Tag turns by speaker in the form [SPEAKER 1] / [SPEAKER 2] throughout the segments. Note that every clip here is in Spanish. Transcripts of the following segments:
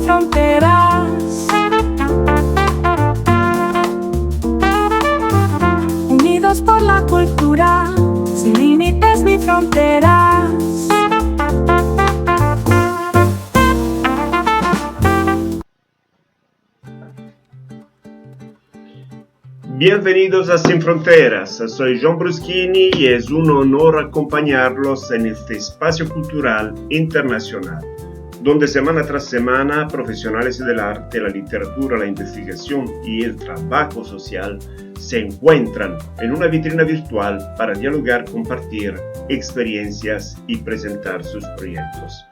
[SPEAKER 1] fronteras. Unidos por la cultura, sin límites ni fronteras.
[SPEAKER 2] Bienvenidos a Sin Fronteras, soy John Bruschini y es un honor acompañarlos en este espacio cultural internacional, donde semana tras semana profesionales del arte, la literatura, la investigación y el trabajo social se encuentran en una vitrina virtual para dialogar, compartir experiencias y presentar sus proyectos.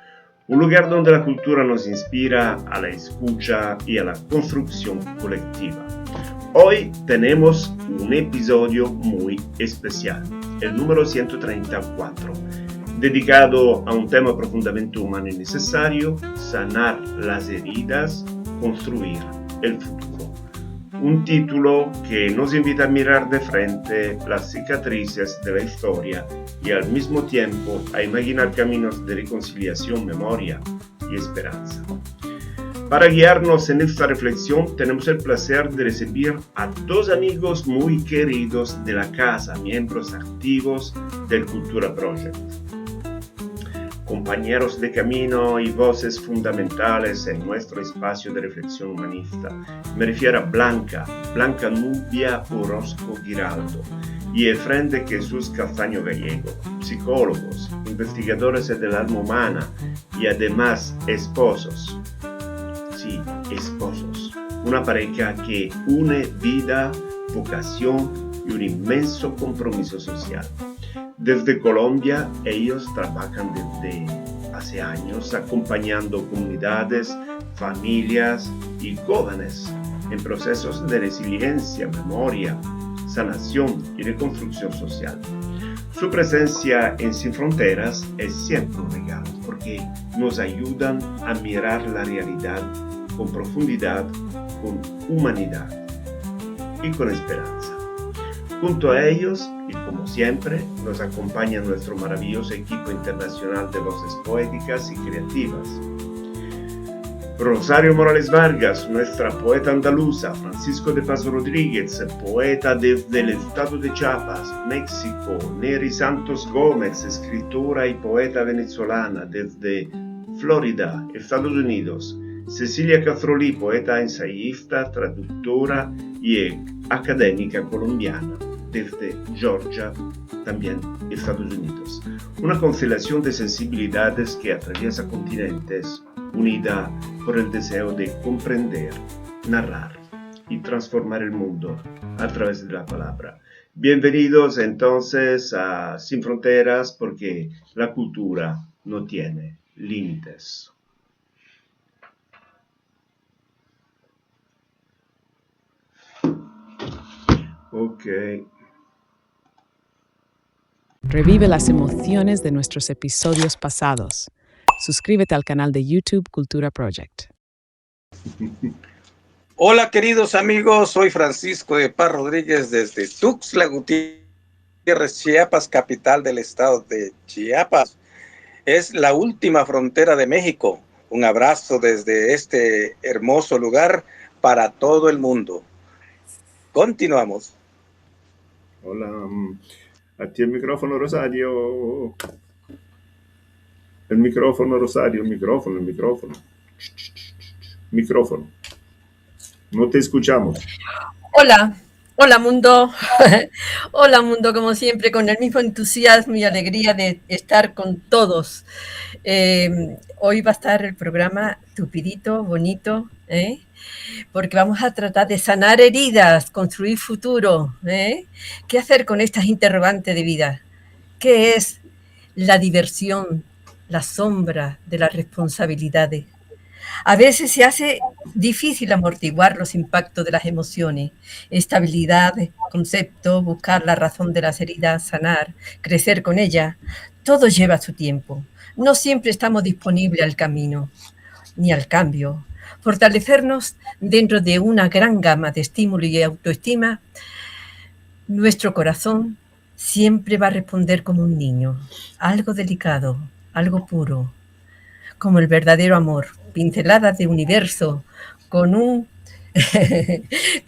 [SPEAKER 2] Un lugar donde la cultura nos inspira a la escucha y a la construcción colectiva. Hoy tenemos un episodio muy especial, el número 134, dedicado a un tema profundamente humano y necesario: sanar las heridas, construir el futuro. Un título que nos invita a mirar de frente las cicatrices de la historia y al mismo tiempo a imaginar caminos de reconciliación, memoria y esperanza. Para guiarnos en esta reflexión tenemos el placer de recibir a dos amigos muy queridos de la casa, miembros activos del Cultura Project. Compañeros de camino y voces fundamentales en nuestro espacio de reflexión humanista. Me refiero a Blanca Nubia Orozco Giraldo y Efrén de Jesús Castaño Gallego, psicólogos, investigadores del alma humana y además esposos. Sí, esposos, una pareja que une vida, vocación y un inmenso compromiso social. Desde Colombia, ellos trabajan desde hace años acompañando comunidades, familias y jóvenes en procesos de resiliencia, memoria, sanación y reconstrucción social. Su presencia en Sin Fronteras es siempre un regalo porque nos ayudan a mirar la realidad con profundidad, con humanidad y con esperanza. Junto a ellos, y como siempre, nos acompaña nuestro maravilloso equipo internacional de voces poéticas y creativas. Rosario Morales Vargas, nuestra poeta andaluza; Francisco de Paz Rodríguez, poeta desde el estado de Chiapas, México; Neri Santos Gómez, escritora y poeta venezolana desde Florida, Estados Unidos; Cecilia Castrolí, poeta, ensayista, traductora y académica colombiana desde Georgia, también Estados Unidos. Una constelación de sensibilidades que atraviesa continentes, unida por el deseo de comprender, narrar y transformar el mundo a través de la palabra. Bienvenidos entonces a Sin Fronteras, porque la cultura no tiene límites. Ok.
[SPEAKER 3] Revive las emociones de nuestros episodios pasados. Suscríbete al canal de YouTube Cultura Project.
[SPEAKER 4] Hola queridos amigos, soy Francisco de Paz Rodríguez desde Tuxtla Gutiérrez, Chiapas, capital del estado de Chiapas. Es la última frontera de México. Un abrazo desde este hermoso lugar para todo el mundo. Continuamos.
[SPEAKER 2] Hola, a ti el micrófono, Rosario. El micrófono, Rosario, el micrófono. Micrófono. No te escuchamos.
[SPEAKER 5] Hola mundo. Hola mundo, como siempre, con el mismo entusiasmo y alegría de estar con todos. Hoy va a estar el programa tupidito, bonito, porque vamos a tratar de sanar heridas, construir futuro. ¿Qué hacer con estas interrogantes de vida? ¿Qué es la diversión, la sombra de las responsabilidades? A veces se hace difícil amortiguar los impactos de las emociones, estabilidad, concepto, buscar la razón de las heridas, sanar, crecer con ellas. Todo lleva su tiempo. No siempre estamos disponibles al camino, ni al cambio. Fortalecernos dentro de una gran gama de estímulo y autoestima, nuestro corazón siempre va a responder como un niño, algo delicado, algo puro, como el verdadero amor, pinceladas de universo, con un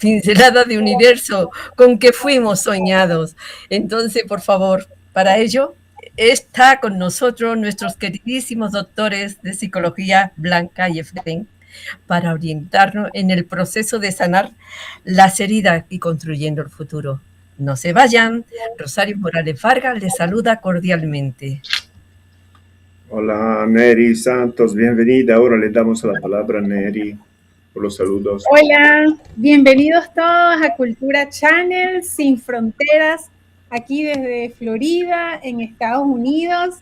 [SPEAKER 5] pincelada de universo con que fuimos soñados. Entonces, por favor, para ello está con nosotros nuestros queridísimos doctores de psicología, Blanca y Efraín, para orientarnos en el proceso de sanar las heridas y construyendo el futuro. No se vayan. Rosario Morales Vargas les saluda cordialmente.
[SPEAKER 2] Hola, Neri Santos, bienvenida. Ahora le damos la palabra a Neri por los saludos.
[SPEAKER 6] Hola, bienvenidos todos a Cultura Channel Sin Fronteras, aquí desde Florida, en Estados Unidos,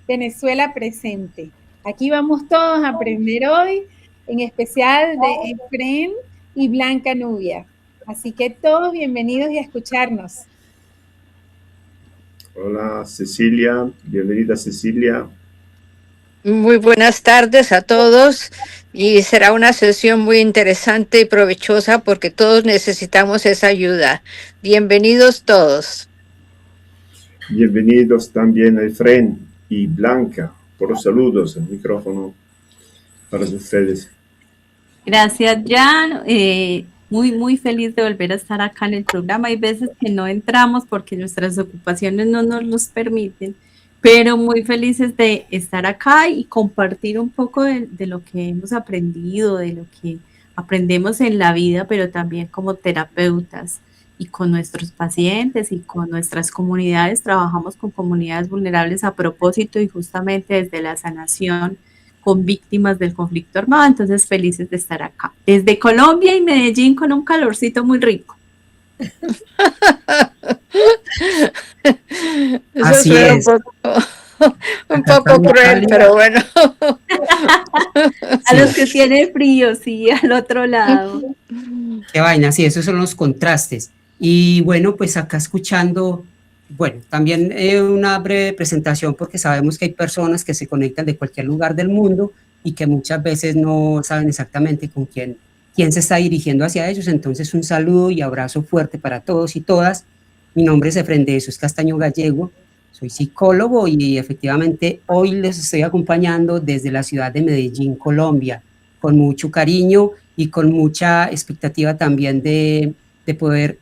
[SPEAKER 6] Venezuela presente. Aquí vamos todos a aprender hoy, en especial de Efren y Blanca Nubia. Así que todos bienvenidos y a escucharnos.
[SPEAKER 2] Hola, Cecilia, bienvenida Cecilia.
[SPEAKER 7] Muy buenas tardes a todos y será una sesión muy interesante y provechosa porque todos necesitamos esa ayuda. Bienvenidos todos.
[SPEAKER 2] Bienvenidos también a Efren y Blanca por los saludos. El micrófono para ustedes.
[SPEAKER 8] Gracias, Jan. Muy feliz de volver a estar acá en el programa. Hay veces que no entramos porque nuestras ocupaciones no nos los permiten, pero muy felices de estar acá y compartir un poco de lo que hemos aprendido, de lo que aprendemos en la vida, pero también como terapeutas y con nuestros pacientes y con nuestras comunidades. Trabajamos con comunidades vulnerables a propósito y justamente desde la sanación con víctimas del conflicto armado, entonces felices de estar acá. Desde Colombia y Medellín con un calorcito muy rico.
[SPEAKER 7] Así es. Un poco cruel, pero bueno.
[SPEAKER 8] A los que tienen frío, sí, al otro lado.
[SPEAKER 9] Qué vaina, sí, esos son los contrastes. Y bueno, pues acá escuchando, bueno, también una breve presentación porque sabemos que hay personas que se conectan de cualquier lugar del mundo y que muchas veces no saben exactamente con quién se está dirigiendo hacia ellos. Entonces un saludo y abrazo fuerte para todos y todas. Mi nombre es Efren de Jesús Castaño Gallego, soy psicólogo y efectivamente hoy les estoy acompañando desde la ciudad de Medellín, Colombia, con mucho cariño y con mucha expectativa también de poder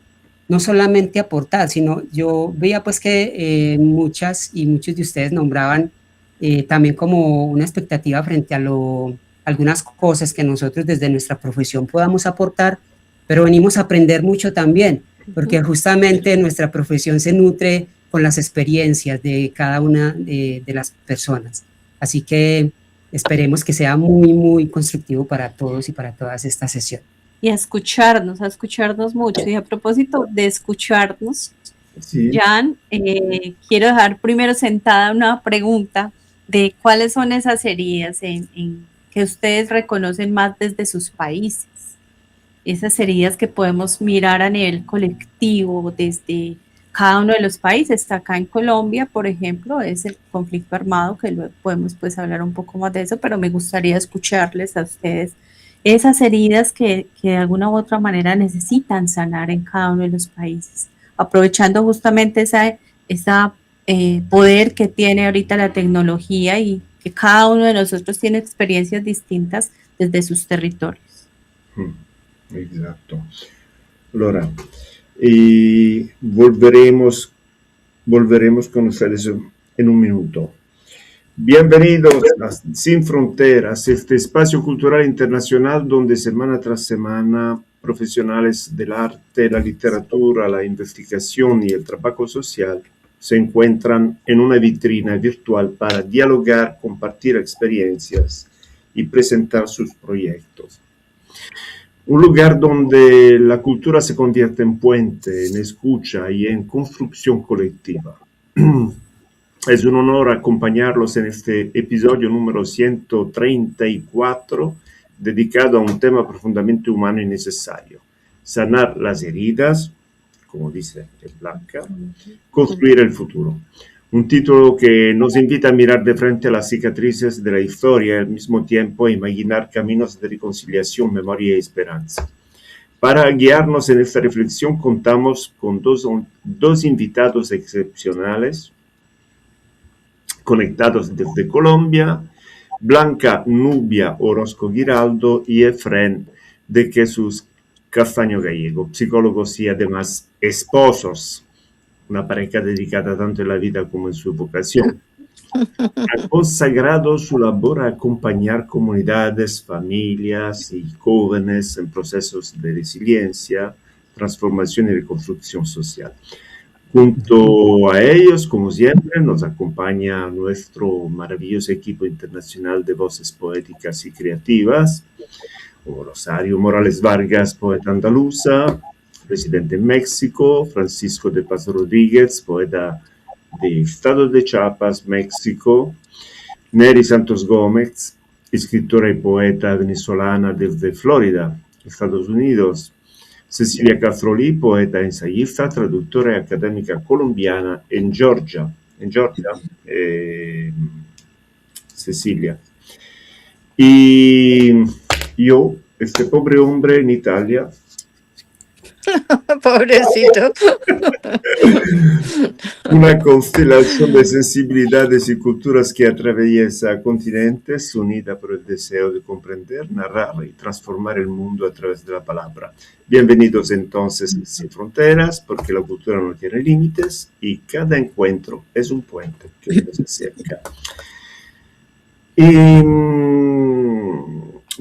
[SPEAKER 9] no solamente aportar, sino yo veía pues que muchas y muchos de ustedes nombraban también como una expectativa frente a algunas cosas que nosotros desde nuestra profesión podamos aportar, pero venimos a aprender mucho también, porque justamente nuestra profesión se nutre con las experiencias de cada una de las personas. Así que esperemos que sea muy constructivo para todos y para todas esta sesión.
[SPEAKER 8] Y a escucharnos mucho. Y a propósito de escucharnos,
[SPEAKER 2] Sí.
[SPEAKER 8] Jan, quiero dejar primero sentada una pregunta de cuáles son esas heridas que ustedes reconocen más desde sus países. Esas heridas que podemos mirar a nivel colectivo desde cada uno de los países. Acá en Colombia, por ejemplo, es el conflicto armado, que luego podemos pues hablar un poco más de eso, pero me gustaría escucharles a ustedes esas heridas que de alguna u otra manera necesitan sanar en cada uno de los países, aprovechando justamente esa poder que tiene ahorita la tecnología y que cada uno de nosotros tiene experiencias distintas desde sus territorios.
[SPEAKER 2] Exacto. Allora, y volveremos con ustedes en un minuto. Bienvenidos a Sin Fronteras, este espacio cultural internacional donde semana tras semana profesionales del arte, la literatura, la investigación y el trabajo social se encuentran en una vitrina virtual para dialogar, compartir experiencias y presentar sus proyectos. Un lugar donde la cultura se convierte en puente, en escucha y en construcción colectiva. Es un honor acompañarlos en este episodio número 134, dedicado a un tema profundamente humano y necesario: sanar las heridas, como dice Blanca, construir el futuro. Un título que nos invita a mirar de frente a las cicatrices de la historia y al mismo tiempo a imaginar caminos de reconciliación, memoria y esperanza. Para guiarnos en esta reflexión contamos con dos invitados excepcionales, conectados desde Colombia. Blanca Nubia Orozco Giraldo y Efrén de Jesús Castaño Gallego, psicólogos y además esposos, una pareja dedicada tanto en la vida como en su vocación. Ha consagrado su labor a acompañar comunidades, familias y jóvenes en procesos de resiliencia, transformación y reconstrucción social. Junto a ellos, como siempre, nos acompaña nuestro maravilloso equipo internacional de voces poéticas y creativas, como Rosario Morales Vargas, poeta andaluza, residente en México, Francisco de Paz Rodríguez, poeta de Estado de Chiapas, México, Neri Santos Gómez, escritora y poeta venezolana desde Florida, Estados Unidos, Cecilia Castrolí, poeta, ensayista, traductora y académica colombiana en Georgia, Cecilia. Y yo, este pobre hombre en Italia.
[SPEAKER 7] Pobrecito.
[SPEAKER 2] Una constelación de sensibilidades y culturas que atraviesa continentes, unida por el deseo de comprender, narrar y transformar el mundo a través de la palabra. Bienvenidos entonces a Sin Fronteras, porque la cultura no tiene límites y cada encuentro es un puente que nos acerca. Y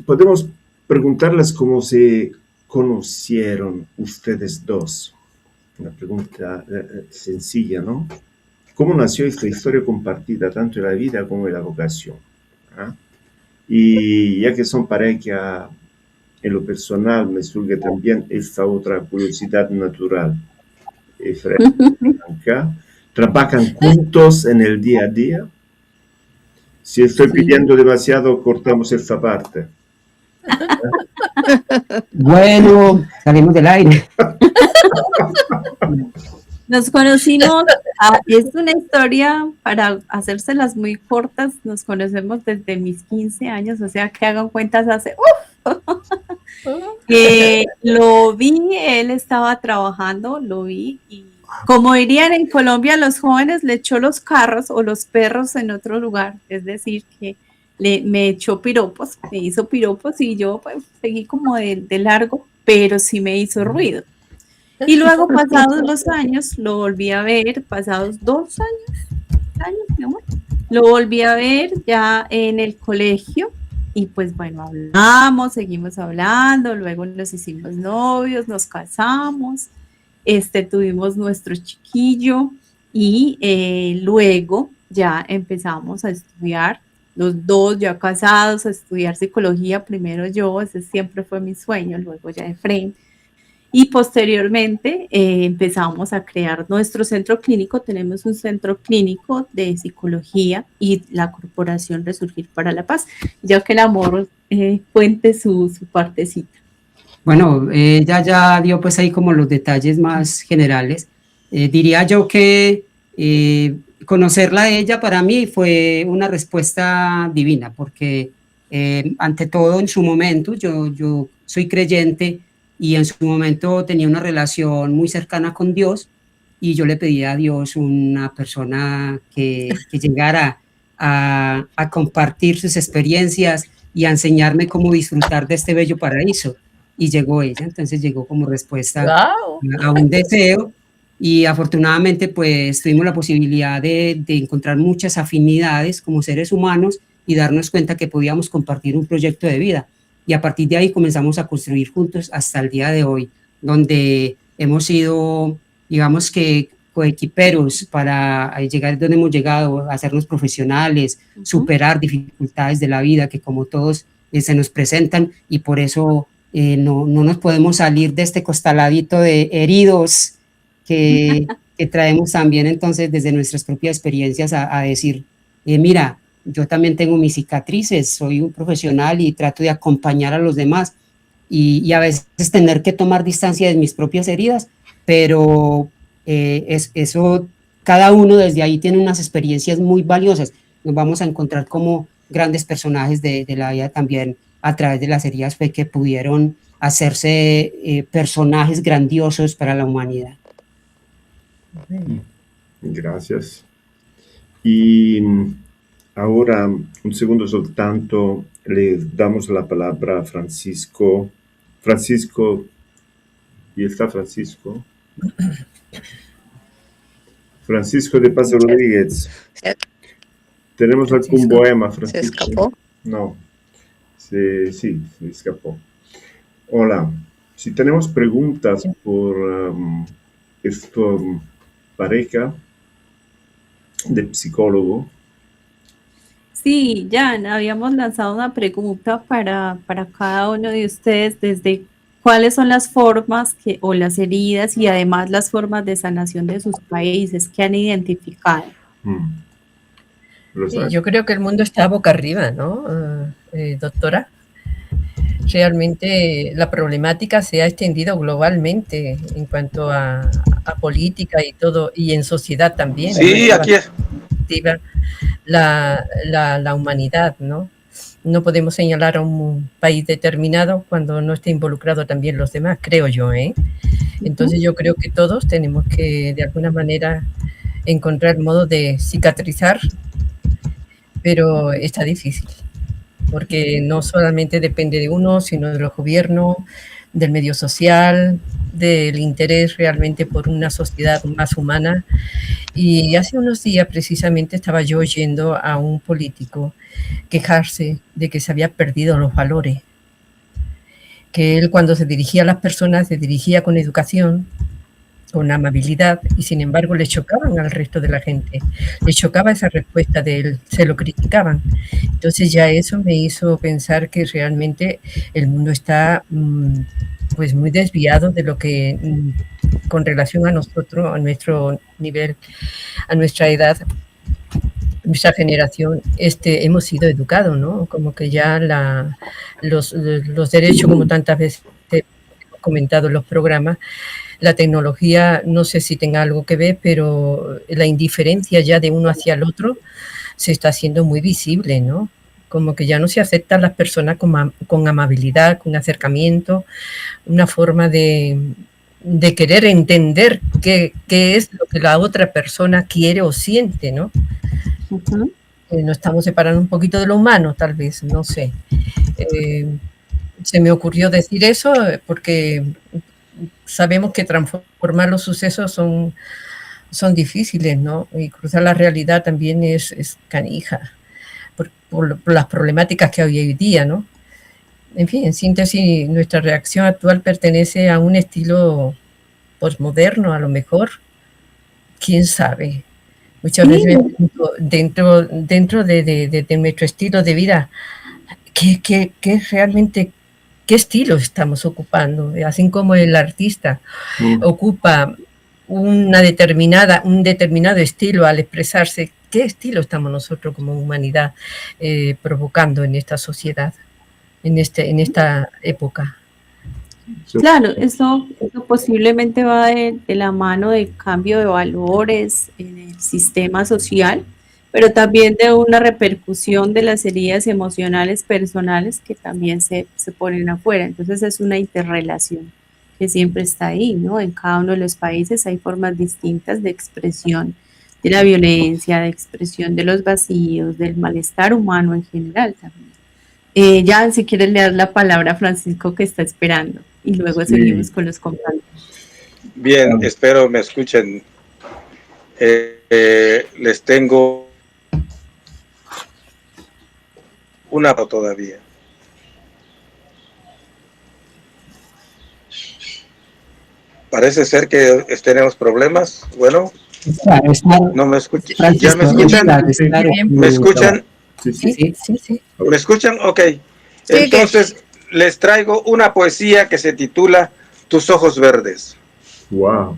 [SPEAKER 2] podemos preguntarles cómo se conocieron ustedes dos. Una pregunta sencilla, ¿no? ¿Cómo nació esta historia compartida tanto en la vida como en la vocación? ¿Ah? Y ya que son pareja, en lo personal me surge también esta otra curiosidad natural. Efrén y Blanca, ¿trabajan juntos en el día a día? Si estoy pidiendo demasiado, cortamos esta parte.
[SPEAKER 9] Bueno, salimos del aire.
[SPEAKER 8] Nos conocimos, es una historia para hacérselas muy cortas, nos conocemos desde mis 15 años, o sea que hagan cuentas hace... Lo vi, él estaba trabajando, lo vi y como dirían en Colombia los jóvenes, le echó los carros o los perros en otro lugar, es decir que me echó piropos, me hizo piropos y yo pues seguí como de largo, pero sí me hizo ruido. Y luego pasados los años, lo volví a ver, pasados 2 años, mi amor, lo volví a ver ya en el colegio y pues bueno, hablamos, seguimos hablando, luego nos hicimos novios, nos casamos, tuvimos nuestro chiquillo y luego ya empezamos a estudiar. Los dos ya casados, a estudiar psicología, primero yo, ese siempre fue mi sueño, luego ya Efrén. Y posteriormente empezamos a crear nuestro centro clínico, tenemos un centro clínico de psicología y la Corporación Resurgir para la Paz, ya que el amor cuente su partecita.
[SPEAKER 9] Bueno, ella ya dio pues ahí como los detalles más generales. Diría yo que conocerla a ella para mí fue una respuesta divina, porque ante todo en su momento, yo soy creyente y en su momento tenía una relación muy cercana con Dios y yo le pedía a Dios una persona que llegara a compartir sus experiencias y a enseñarme cómo disfrutar de este bello paraíso. Y llegó ella, entonces llegó como respuesta a un deseo. Y afortunadamente pues tuvimos la posibilidad de encontrar muchas afinidades como seres humanos y darnos cuenta que podíamos compartir un proyecto de vida. Y a partir de ahí comenzamos a construir juntos hasta el día de hoy, donde hemos sido, digamos que, coequiperos para llegar donde hemos llegado, hacernos profesionales, superar dificultades de la vida que como todos se nos presentan y por eso no nos podemos salir de este costaladito de heridos que traemos también entonces desde nuestras propias experiencias a decir, mira, yo también tengo mis cicatrices, soy un profesional y trato de acompañar a los demás y a veces tener que tomar distancia de mis propias heridas, pero eso, cada uno desde ahí tiene unas experiencias muy valiosas. Nos vamos a encontrar como grandes personajes de la vida también a través de las heridas que pudieron hacerse personajes grandiosos para la humanidad.
[SPEAKER 2] Gracias. Y Ahora, un segundo soltanto, le damos la palabra a Francisco. Francisco, ¿y está Francisco? Francisco de Paz Rodríguez. ¿Tenemos algún poema, Francisco?
[SPEAKER 7] ¿Se escapó?
[SPEAKER 2] No. Sí, se escapó. Hola. Si tenemos preguntas por esta pareja de psicólogo.
[SPEAKER 8] Sí, Jan, habíamos lanzado una pregunta para cada uno de ustedes desde cuáles son las formas o las heridas y además las formas de sanación de sus países que han identificado.
[SPEAKER 5] Sí, yo creo que el mundo está boca arriba, ¿no, doctora? Realmente la problemática se ha extendido globalmente en cuanto a política y todo, y en sociedad también.
[SPEAKER 4] Sí,
[SPEAKER 5] ¿no?
[SPEAKER 4] aquí es.
[SPEAKER 5] La humanidad, ¿no? No podemos señalar a un país determinado cuando no esté involucrado también los demás, creo yo, ¿eh? Entonces yo creo que todos tenemos que, de alguna manera, encontrar modo de cicatrizar, pero está difícil, porque no solamente depende de uno, sino de los gobiernos, del medio social, del interés realmente por una sociedad más humana. Y hace unos días precisamente estaba yo oyendo a un político quejarse de que se había perdido los valores, que él cuando se dirigía a las personas se dirigía con educación, con amabilidad, y sin embargo le chocaban al resto de la gente, le chocaba esa respuesta de él, se lo criticaban. Entonces ya eso me hizo pensar que realmente el mundo está pues muy desviado de lo que con relación a nosotros, a nuestro nivel, a nuestra edad, nuestra generación, hemos sido educados, ¿no? Como que ya los derechos, como tantas veces hemos comentado en los programas, la tecnología, no sé si tenga algo que ver, pero la indiferencia ya de uno hacia el otro se está haciendo muy visible, ¿no? Como que ya no se aceptan las personas con amabilidad, con acercamiento, una forma de querer entender qué es lo que la otra persona quiere o siente, ¿no?
[SPEAKER 8] Uh-huh.
[SPEAKER 5] Nos estamos separando un poquito de lo humano, tal vez, no sé. Se me ocurrió decir eso porque sabemos que transformar los sucesos son difíciles, ¿no? Y cruzar la realidad también es canija por las problemáticas que hay hoy día, ¿no? En fin, en síntesis, nuestra reacción actual pertenece a un estilo postmoderno, a lo mejor. ¿Quién sabe? Muchas veces dentro de nuestro estilo de vida, ¿qué realmente, qué estilo estamos ocupando? Así como el artista ocupa un determinado estilo al expresarse, ¿qué estilo estamos nosotros como humanidad provocando en esta sociedad, en esta época?
[SPEAKER 8] Claro, eso posiblemente va de la mano del cambio de valores en el sistema social, pero también de una repercusión de las heridas emocionales personales que también se ponen afuera. Entonces es una interrelación que siempre está ahí, ¿no? En cada uno de los países hay formas distintas de expresión de la violencia, de expresión de los vacíos, del malestar humano en general también. Ya, si quieres leer la palabra a Francisco que está esperando y luego seguimos con los compañeros.
[SPEAKER 4] Bien, espero me escuchen. Les tengo una todavía. Parece ser que tenemos problemas. Bueno, no me escuchan. ¿Ya me escuchan? ¿Me escuchan?
[SPEAKER 5] Sí.
[SPEAKER 4] ¿Me escuchan? Ok. Entonces, les traigo una poesía que se titula Tus ojos verdes.
[SPEAKER 2] Wow.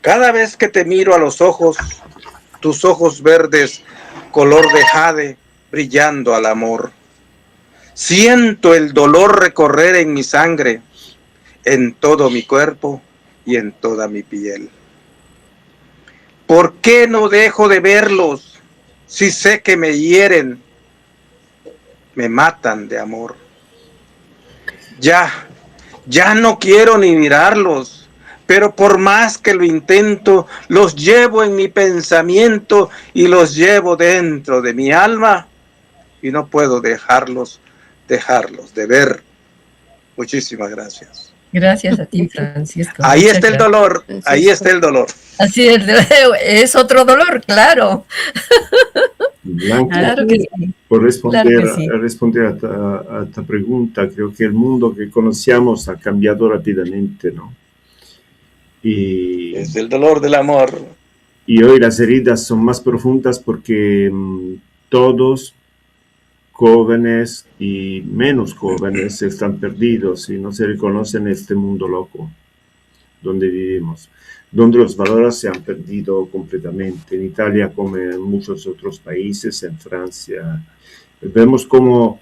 [SPEAKER 4] Cada vez que te miro a los ojos, tus ojos verdes, color de jade, brillando al amor. Siento el dolor recorrer en mi sangre, en todo mi cuerpo y en toda mi piel. ¿Por qué no dejo de verlos si sé que me hieren, me matan de amor? Ya no quiero ni mirarlos, pero por más que lo intento, los llevo en mi pensamiento y los llevo dentro de mi alma y no puedo dejarlos de ver. Muchísimas gracias.
[SPEAKER 5] Gracias a ti, Francisco.
[SPEAKER 4] Ahí
[SPEAKER 5] Muchas
[SPEAKER 4] está el
[SPEAKER 5] gracias.
[SPEAKER 4] dolor, ahí está el dolor.
[SPEAKER 5] Así es otro dolor, claro.
[SPEAKER 2] Blanca,
[SPEAKER 5] Claro que sí.
[SPEAKER 2] por responder,
[SPEAKER 5] Claro que sí.
[SPEAKER 2] responder a esta pregunta, creo que el mundo que conocíamos ha cambiado rápidamente, ¿no? Y,
[SPEAKER 4] Es el dolor del amor.
[SPEAKER 2] y hoy las heridas son más profundas porque todos, jóvenes y menos jóvenes, están perdidos y no se reconocen en este mundo loco donde vivimos, donde los valores se han perdido completamente, en Italia como en muchos otros países, en Francia. Vemos como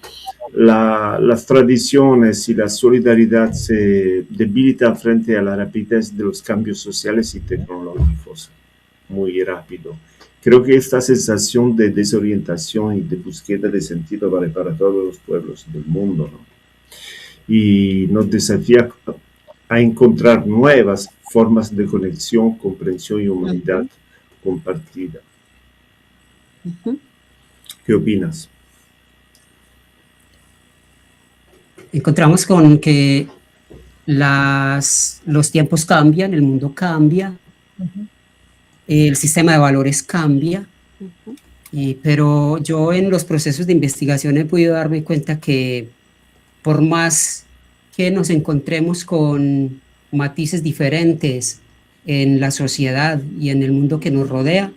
[SPEAKER 2] las tradiciones y la solidaridad se debilitan frente a la rapidez de los cambios sociales y tecnológicos, muy rápido. Creo que esta sensación de desorientación y de búsqueda de sentido vale para todos los pueblos del mundo, ¿no? Y nos desafía a encontrar nuevas formas de conexión, comprensión y humanidad compartida. ¿Qué opinas?
[SPEAKER 9] Encontramos con que los tiempos cambian, el mundo cambia, el sistema de valores cambia, pero yo en los procesos de investigación he podido darme cuenta que por más que nos encontremos con matices diferentes en la sociedad y en el mundo que nos rodea,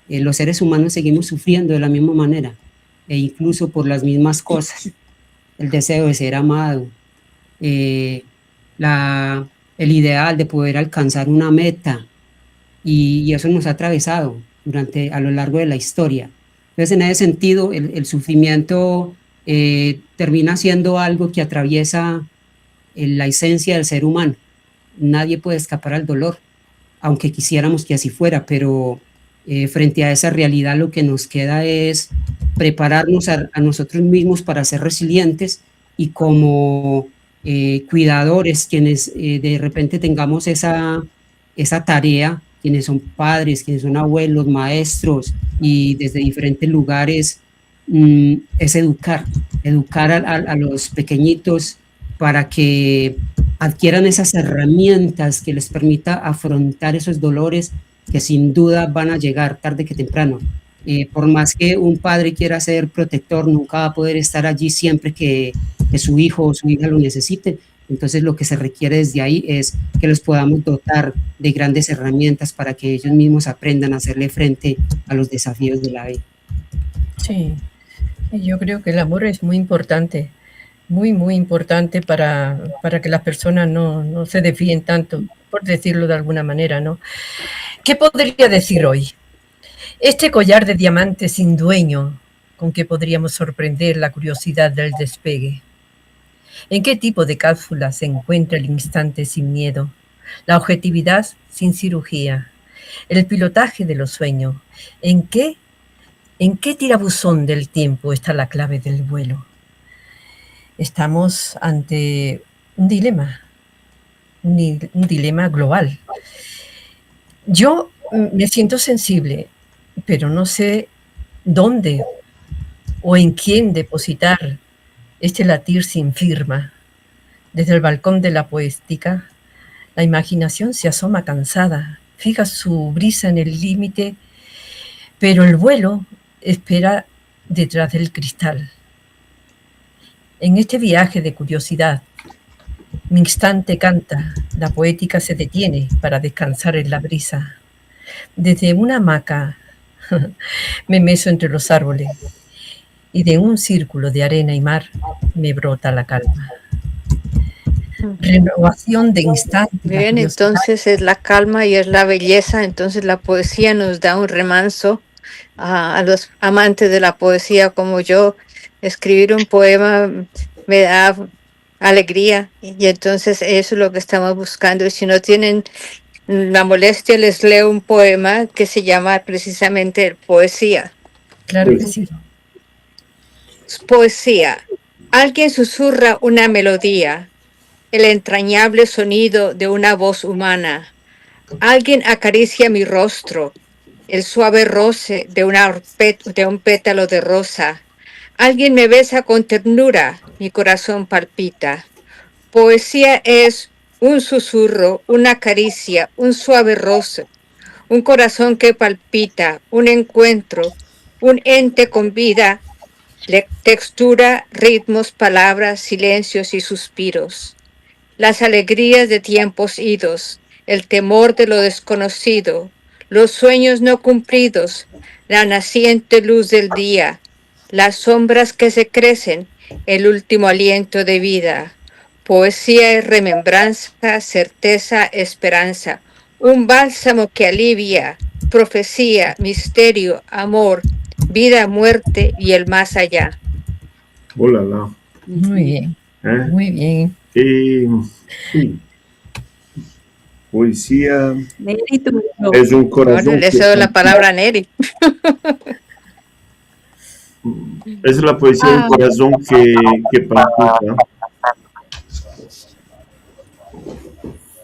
[SPEAKER 9] los seres humanos seguimos sufriendo de la misma manera, e incluso por las mismas cosas. El deseo de ser amado, el ideal de poder alcanzar una meta, y eso nos ha atravesado a lo largo de la historia. Entonces, en ese sentido, el sufrimiento termina siendo algo que atraviesa la esencia del ser humano. Nadie puede escapar al dolor, aunque quisiéramos que así fuera, pero frente a esa realidad lo que nos queda es prepararnos a nosotros mismos para ser resilientes y como cuidadores, quienes de repente tengamos esa tarea, quienes son padres, quienes son abuelos, maestros y desde diferentes lugares, es educar a los pequeñitos para que adquieran esas herramientas que les permita afrontar esos dolores que sin duda van a llegar tarde que temprano. Por más que un padre quiera ser protector, nunca va a poder estar allí siempre que su hijo o su hija lo necesite. Entonces lo que se requiere desde ahí es que los podamos dotar de grandes herramientas para que ellos mismos aprendan a hacerle frente a los desafíos de la vida.
[SPEAKER 5] Sí, yo creo que el amor es muy importante, muy, muy importante para que las personas no se desvíen tanto, por decirlo de alguna manera, ¿no? ¿Qué podría decir hoy? Este collar de diamantes sin dueño, ¿con qué podríamos sorprender la curiosidad del despegue? ¿En qué tipo de cápsula se encuentra el instante sin miedo? La objetividad sin cirugía, el pilotaje de los sueños. ¿En qué tirabuzón del tiempo está la clave del vuelo? Estamos ante un dilema global. Yo me siento sensible, pero no sé dónde o en quién depositar este latir sin firma. Desde el balcón de la poética, la imaginación se asoma cansada, fija su brisa en el límite, pero el vuelo espera detrás del cristal. En este viaje de curiosidad, mi instante canta, la poética se detiene para descansar en la brisa. Desde una hamaca me meso entre los árboles y de un círculo de arena y mar me brota la calma. Renovación de instantes.
[SPEAKER 7] Bien, entonces es la calma y es la belleza. Entonces la poesía nos da un remanso a los amantes de la poesía como yo. Escribir un poema me da alegría y entonces eso es lo que estamos buscando. Y si no tienen la molestia, les leo un poema que se llama precisamente Poesía.
[SPEAKER 5] Claro que sí.
[SPEAKER 7] Poesía. Alguien susurra una melodía. el entrañable sonido de una voz humana. Alguien acaricia mi rostro, el suave roce de un pétalo de rosa. Alguien me besa con ternura, mi corazón palpita. Poesía es un susurro, una caricia, un suave roce, un corazón que palpita, un encuentro, un ente con vida, textura, ritmos, palabras, silencios y suspiros. Las alegrías de tiempos idos, el temor de lo desconocido, los sueños no cumplidos, la naciente luz del día, las sombras que se crecen, el último aliento de vida. Poesía es remembranza, certeza, esperanza, un bálsamo que alivia, profecía, misterio, amor, vida, muerte y el más allá.
[SPEAKER 2] Hola.
[SPEAKER 5] Muy bien, muy bien.
[SPEAKER 2] Sí. Poesía
[SPEAKER 8] Neri, tú.
[SPEAKER 2] es un corazón.
[SPEAKER 7] Ahora le cedo la palabra a Neri.
[SPEAKER 2] Es la poesía un corazón que palpita.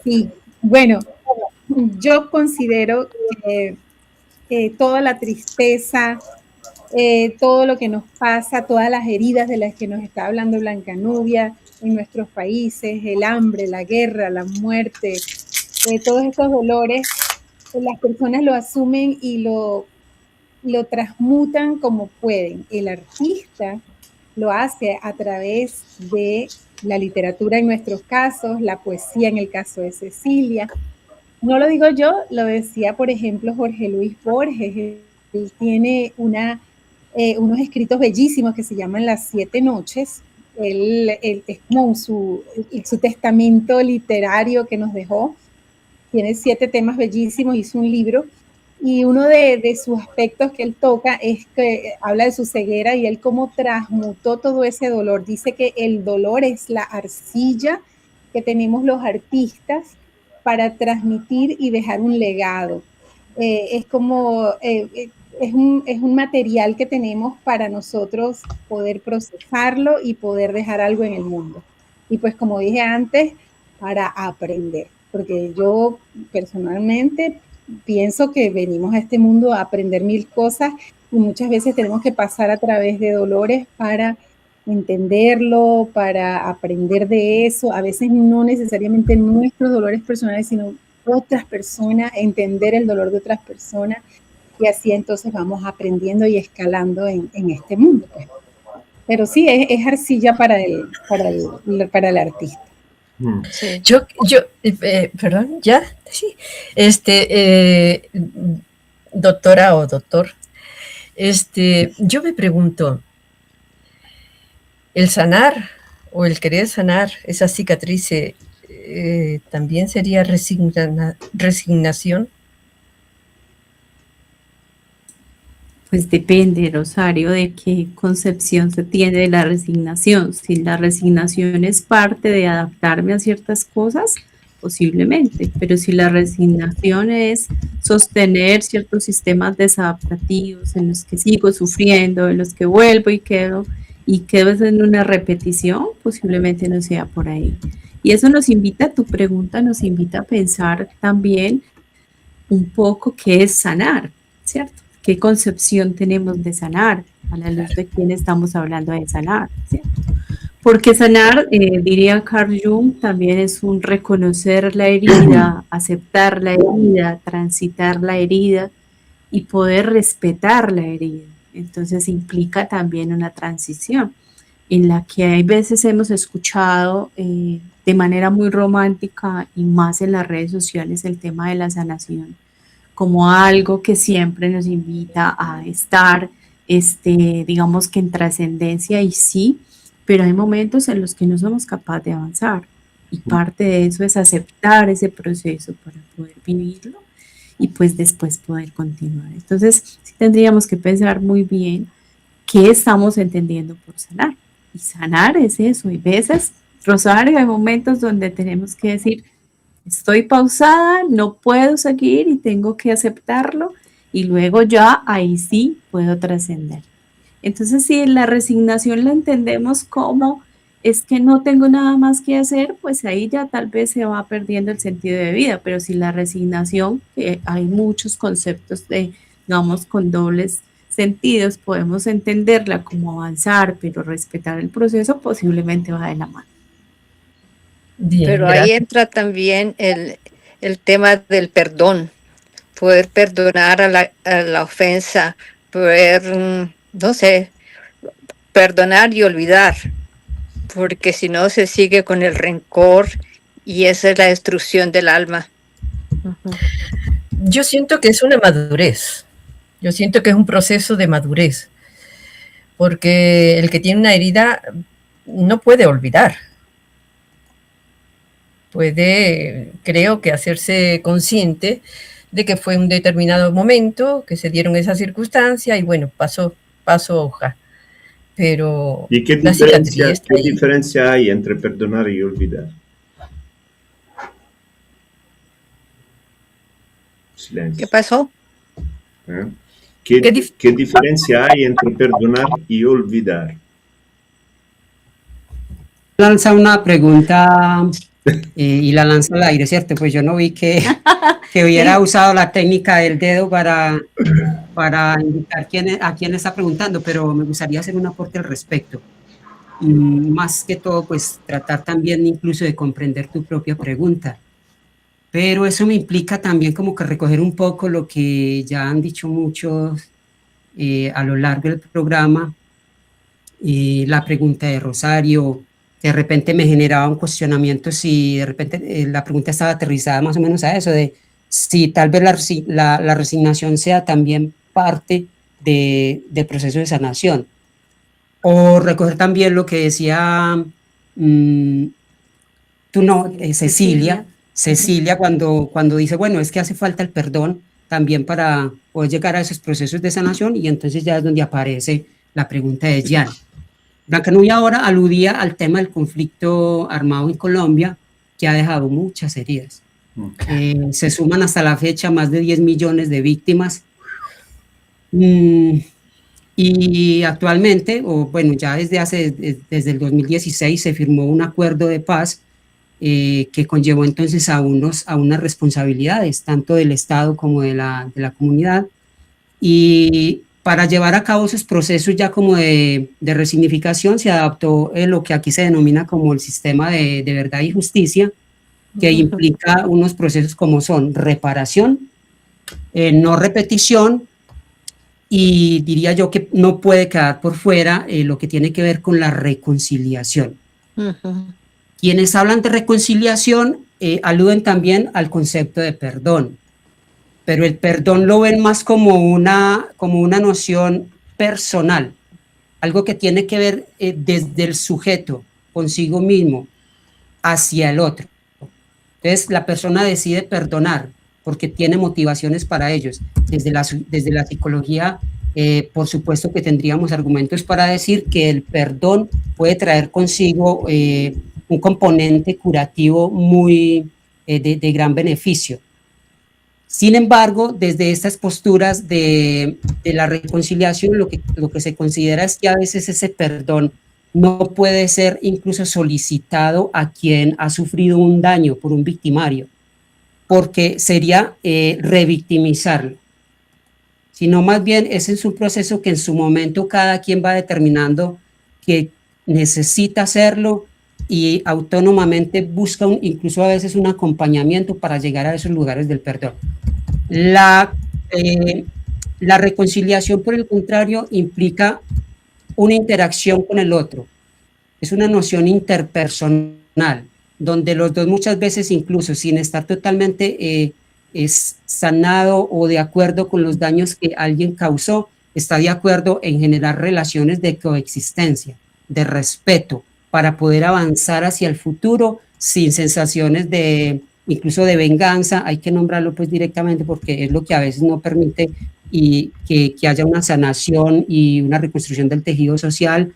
[SPEAKER 6] Sí, bueno, yo considero que toda la tristeza, todo lo que nos pasa, todas las heridas de las que nos está hablando Blanca Nubia en nuestros países, el hambre, la guerra, la muerte, todos estos dolores, las personas lo asumen y lo transmutan como pueden. El artista lo hace a través de la literatura en nuestros casos, la poesía en el caso de Cecilia. No lo digo yo, lo decía, por ejemplo, Jorge Luis Borges. Él tiene unos escritos bellísimos que se llaman Las 7 noches. Él es como su testamento literario que nos dejó. Tiene 7 temas bellísimos, hizo un libro. Y uno de sus aspectos que él toca es que habla de su ceguera y él cómo transmutó todo ese dolor. Dice que el dolor es la arcilla que tenemos los artistas para transmitir y dejar un legado. Es como, es un material que tenemos para nosotros poder procesarlo y poder dejar algo en el mundo. Y pues como dije antes, para aprender, porque yo personalmente pienso que venimos a este mundo a aprender 1000 cosas y muchas veces tenemos que pasar a través de dolores para entenderlo, para aprender de eso. A veces no necesariamente nuestros dolores personales, sino otras personas, entender el dolor de otras personas y así entonces vamos aprendiendo y escalando en este mundo. Pues. Pero sí, es arcilla para el artista.
[SPEAKER 5] Sí. Yo perdón, ¿ya? Sí. Doctora o doctor, yo me pregunto, ¿el sanar o el querer sanar esa cicatriz también sería resignación?
[SPEAKER 8] Pues depende, Rosario, de qué concepción se tiene de la resignación. Si la resignación es parte de adaptarme a ciertas cosas, posiblemente, pero si la resignación es sostener ciertos sistemas desadaptativos en los que sigo sufriendo, en los que vuelvo y quedo en una repetición, posiblemente no sea por ahí. Y eso nos invita, tu pregunta nos invita a pensar también un poco qué es sanar, ¿cierto? ¿Qué concepción tenemos de sanar? A la luz de quién estamos hablando de sanar, ¿cierto? Porque sanar, diría Carl Jung, también es un reconocer la herida, aceptar la herida, transitar la herida y poder respetar la herida. Entonces implica también una transición en la que hay veces hemos escuchado de manera muy romántica y más en las redes sociales el tema de la sanación como algo que siempre nos invita a estar, digamos que en trascendencia, y sí, pero hay momentos en los que no somos capaces de avanzar, y parte de eso es aceptar ese proceso para poder vivirlo, y pues después poder continuar. Entonces, sí tendríamos que pensar muy bien qué estamos entendiendo por sanar, y sanar es eso, y veces, Rosario, hay momentos donde tenemos que decir, estoy pausada, no puedo seguir y tengo que aceptarlo y luego ya ahí sí puedo trascender. Entonces, si la resignación la entendemos como es que no tengo nada más que hacer, pues ahí ya tal vez se va perdiendo el sentido de vida, pero si la resignación, que hay muchos conceptos de, digamos, con dobles sentidos, podemos entenderla como avanzar, pero respetar el proceso, posiblemente va de la mano.
[SPEAKER 5] Bien,
[SPEAKER 7] Pero ahí
[SPEAKER 5] gracias.
[SPEAKER 7] entra también el tema del perdón, poder perdonar a la ofensa, poder, no sé, perdonar y olvidar, porque si no se sigue con el rencor y esa es la destrucción del alma.
[SPEAKER 5] Yo siento que es una madurez. Yo siento que es un proceso de madurez, porque el que tiene una herida no puede olvidar. Puede, creo que, hacerse consciente de que fue un determinado momento, que se dieron esas circunstancias y bueno, pasó hoja. Pero
[SPEAKER 2] ¿Y qué
[SPEAKER 5] la cicatriz
[SPEAKER 2] diferencia,
[SPEAKER 5] está ahí.
[SPEAKER 2] diferencia hay entre perdonar y olvidar? Silencio.
[SPEAKER 7] ¿Qué pasó?
[SPEAKER 2] ¿Eh? ¿Qué diferencia hay entre perdonar y olvidar?
[SPEAKER 9] Lanza una pregunta y la lanza al aire, ¿cierto? Pues yo no vi que hubiera
[SPEAKER 8] Sí.
[SPEAKER 9] usado la técnica del dedo para indicar a quién está preguntando, pero me gustaría hacer un aporte al respecto. Y más que todo, pues tratar también incluso de comprender tu propia pregunta. Pero eso me implica también como que recoger un poco lo que ya han dicho muchos a lo largo del programa. La pregunta de Rosario, de repente me generaba un cuestionamiento si de repente la pregunta estaba aterrizada más o menos a eso, de si tal vez la resignación sea también parte del proceso de sanación. O recoger también lo que decía Cecilia cuando dice, bueno, es que hace falta el perdón también para poder llegar a esos procesos de sanación, y entonces ya es donde aparece la pregunta de Jan. Blanca Nubia ahora aludía al tema del conflicto armado en Colombia, que ha dejado muchas heridas. Se suman hasta la fecha más de 10 millones de víctimas. Y actualmente, o bueno, ya desde el 2016 se firmó un acuerdo de paz que conllevó entonces a unas responsabilidades, tanto del Estado como de la comunidad. Y para llevar a cabo esos procesos ya como de resignificación se adaptó lo que aquí se denomina como el sistema de verdad y justicia, que implica unos procesos como son reparación, no repetición, y diría yo que no puede quedar por fuera lo que tiene que ver con la reconciliación. Quienes hablan de reconciliación aluden también al concepto de perdón, pero el perdón lo ven más como una noción personal, algo que tiene que ver desde el sujeto consigo mismo hacia el otro. Entonces la persona decide perdonar porque tiene motivaciones para ellos. Desde la psicología, por supuesto que tendríamos argumentos para decir que el perdón puede traer consigo un componente curativo muy de gran beneficio. Sin embargo, desde estas posturas de la reconciliación, lo que se considera es que a veces ese perdón no puede ser incluso solicitado a quien ha sufrido un daño por un victimario, porque sería revictimizarlo, sino más bien ese es un proceso que en su momento cada quien va determinando que necesita hacerlo y autónomamente busca incluso a veces un acompañamiento para llegar a esos lugares del perdón. La reconciliación, por el contrario, implica una interacción con el otro. Es una noción interpersonal, donde los dos muchas veces, incluso sin estar totalmente sanado o de acuerdo con los daños que alguien causó, está de acuerdo en generar relaciones de coexistencia, de respeto, para poder avanzar hacia el futuro sin sensaciones incluso de venganza. Hay que nombrarlo pues directamente porque es lo que a veces no permite y que haya una sanación y una reconstrucción del tejido social.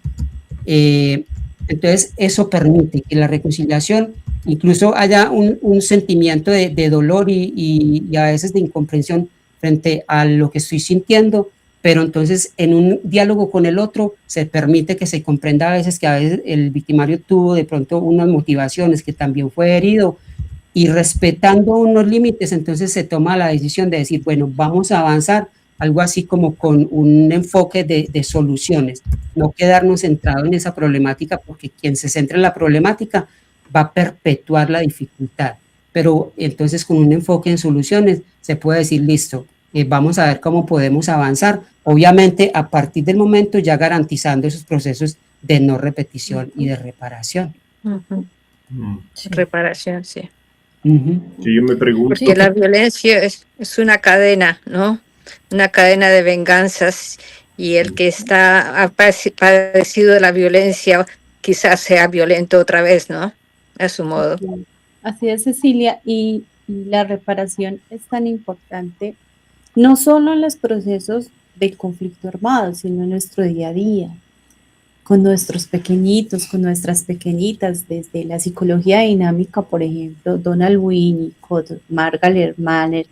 [SPEAKER 9] Entonces eso permite que la reconciliación incluso haya un sentimiento de dolor y a veces de incomprensión frente a lo que estoy sintiendo, pero entonces en un diálogo con el otro se permite que se comprenda a veces que a veces el victimario tuvo de pronto unas motivaciones, que también fue herido, y respetando unos límites, entonces se toma la decisión de decir, bueno, vamos a avanzar, algo así como con un enfoque de soluciones, no quedarnos centrados en esa problemática, porque quien se centra en la problemática va a perpetuar la dificultad, pero entonces con un enfoque en soluciones se puede decir, listo, vamos a ver cómo podemos avanzar, obviamente a partir del momento ya garantizando esos procesos de no repetición y de reparación.
[SPEAKER 7] Reparación, sí.
[SPEAKER 2] Sí, yo me pregunto.
[SPEAKER 7] Porque la violencia es una cadena, ¿no? Una cadena de venganzas, y el que ha padecido de la violencia quizás sea violento otra vez, ¿no? A su modo.
[SPEAKER 8] Así es, Cecilia, y la reparación es tan importante, no solo en los procesos del conflicto armado, sino en nuestro día a día, con nuestros pequeñitos, con nuestras pequeñitas, desde la psicología dinámica, por ejemplo, Donald Winnicott, Margaret Manner,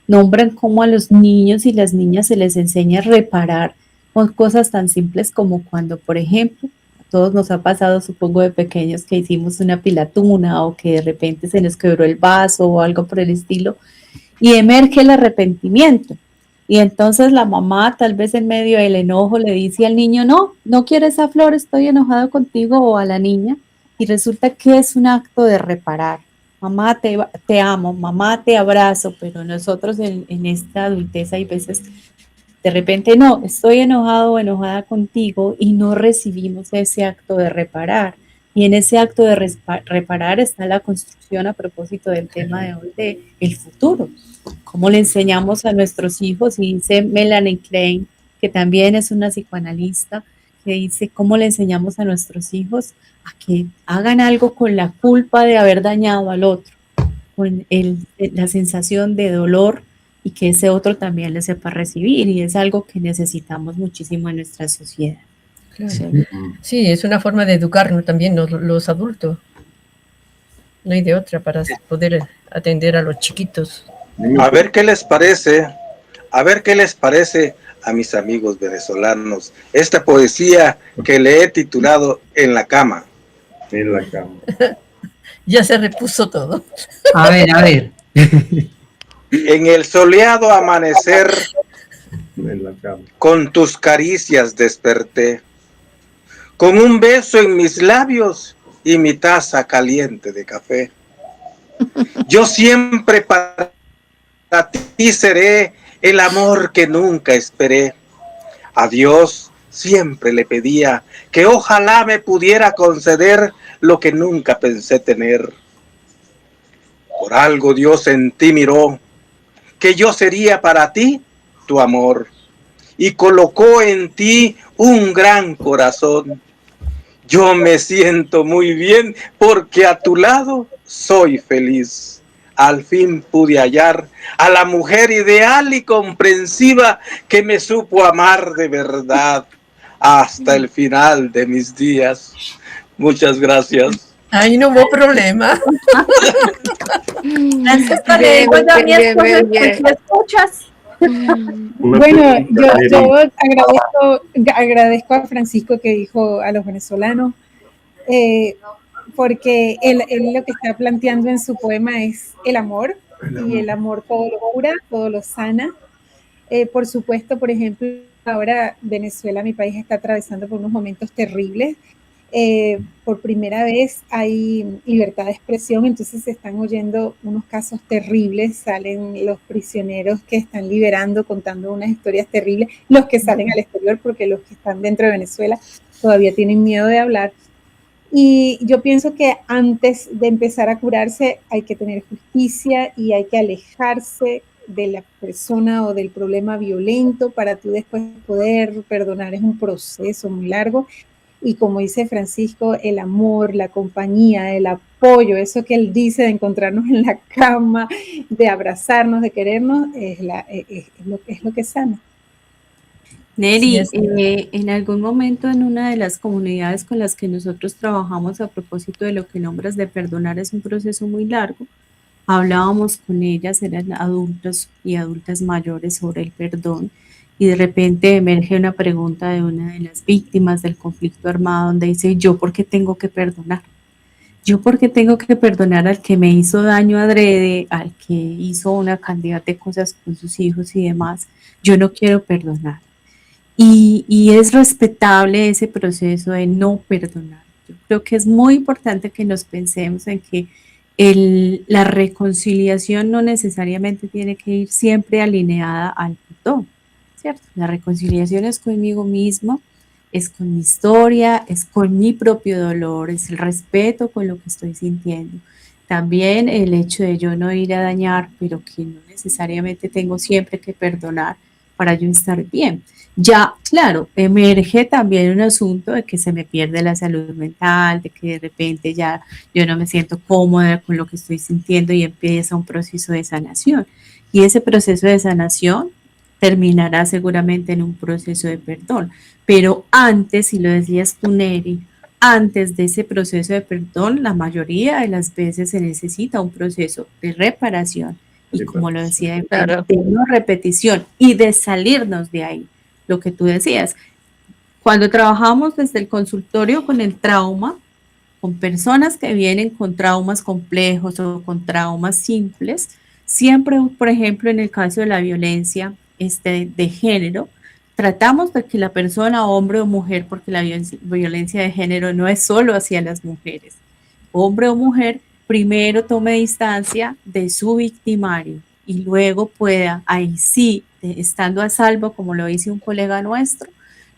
[SPEAKER 8] nombran cómo a los niños y las niñas se les enseña a reparar con cosas tan simples como cuando, por ejemplo, a todos nos ha pasado, supongo, de pequeños, que hicimos una pilatuna o que de repente se nos quebró el vaso o algo por el estilo, y emerge el arrepentimiento. Y entonces la mamá, tal vez en medio del enojo, le dice al niño, no quiero esa flor, estoy enojado contigo, o a la niña, y resulta que es un acto de reparar. Mamá, te amo, mamá, te abrazo, pero nosotros en esta adultez hay veces, de repente, no, estoy enojado o enojada contigo, y no recibimos ese acto de reparar. Y en ese acto de reparar está la construcción, a propósito del tema de hoy, de el futuro. ¿Cómo le enseñamos a nuestros hijos? Y dice Melanie Klein, que también es una psicoanalista, que dice cómo le enseñamos a nuestros hijos a que hagan algo con la culpa de haber dañado al otro, con la sensación de dolor, y que ese otro también le sepa recibir, y es algo que necesitamos muchísimo en nuestra sociedad.
[SPEAKER 5] Claro. Sí, es una forma de educarnos también los adultos. No hay de otra para poder atender a los chiquitos.
[SPEAKER 4] A ver qué les parece a mis amigos venezolanos esta poesía que le he titulado En la cama.
[SPEAKER 2] En la cama.
[SPEAKER 5] Ya se repuso todo.
[SPEAKER 9] A ver.
[SPEAKER 4] En el soleado amanecer,
[SPEAKER 2] En la cama.
[SPEAKER 4] con tus caricias desperté, con un beso en mis labios y mi taza caliente de café. Yo siempre para ti seré el amor que nunca esperé. A Dios siempre le pedía que ojalá me pudiera conceder lo que nunca pensé tener. Por algo Dios en ti miró que yo sería para ti tu amor, y colocó en ti un gran corazón. Yo me siento muy bien porque a tu lado soy feliz. Al fin pude hallar a la mujer ideal y comprensiva que me supo amar de verdad hasta el final de mis días. Muchas gracias.
[SPEAKER 5] Ahí no hubo problema.
[SPEAKER 8] Francisco, le digo yo a mi esposo, ¿me escuchas?
[SPEAKER 6] Bueno, yo agradezco a Francisco que dijo a los venezolanos, porque él lo que está planteando en su poema es el amor, y el amor todo lo cura, todo lo sana. Por supuesto, por ejemplo, ahora Venezuela, mi país, está atravesando por unos momentos terribles. Por primera vez hay libertad de expresión, entonces se están oyendo unos casos terribles, salen los prisioneros que están liberando contando unas historias terribles, los que salen al exterior, porque los que están dentro de Venezuela todavía tienen miedo de hablar. Y yo pienso que antes de empezar a curarse hay que tener justicia y hay que alejarse de la persona o del problema violento para tú después poder perdonar. Es un proceso muy largo. Y como dice Francisco, el amor, la compañía, el apoyo, eso que él dice de encontrarnos en la cama, de abrazarnos, de querernos, es lo que sana.
[SPEAKER 8] Neri, en algún momento en una de las comunidades con las que nosotros trabajamos, a propósito de lo que nombras de perdonar, es un proceso muy largo, hablábamos con ellas, eran adultos y adultas mayores, sobre el perdón, y de repente emerge una pregunta de una de las víctimas del conflicto armado donde dice, ¿yo por qué tengo que perdonar? ¿Yo por qué tengo que perdonar al que me hizo daño adrede, al que hizo una cantidad de cosas con sus hijos y demás? Yo no quiero perdonar. Y es respetable ese proceso de no perdonar. Yo creo que es muy importante que nos pensemos en que la reconciliación no necesariamente tiene que ir siempre alineada al perdón, ¿cierto? La reconciliación es conmigo mismo, es con mi historia, es con mi propio dolor, es el respeto con lo que estoy sintiendo. También el hecho de yo no ir a dañar, pero que no necesariamente tengo siempre que perdonar para yo estar bien. Ya, claro, emerge también un asunto de que se me pierde la salud mental, de que de repente ya yo no me siento cómoda con lo que estoy sintiendo y empieza un proceso de sanación. Y ese proceso de sanación terminará seguramente en un proceso de perdón. Pero antes, y lo decías tú, Neri, antes de ese proceso de perdón, la mayoría de las veces se necesita un proceso de reparación. Y como lo decía,
[SPEAKER 7] Claro.
[SPEAKER 8] de no repetición y de salirnos de ahí. Lo que tú decías, cuando trabajamos desde el consultorio con el trauma, con personas que vienen con traumas complejos o con traumas simples, siempre, por ejemplo, en el caso de la violencia de género, tratamos de que la persona, hombre o mujer, porque la violencia de género no es solo hacia las mujeres, hombre o mujer, primero tome distancia de su victimario y luego pueda, ahí sí, estando a salvo, como lo dice un colega nuestro,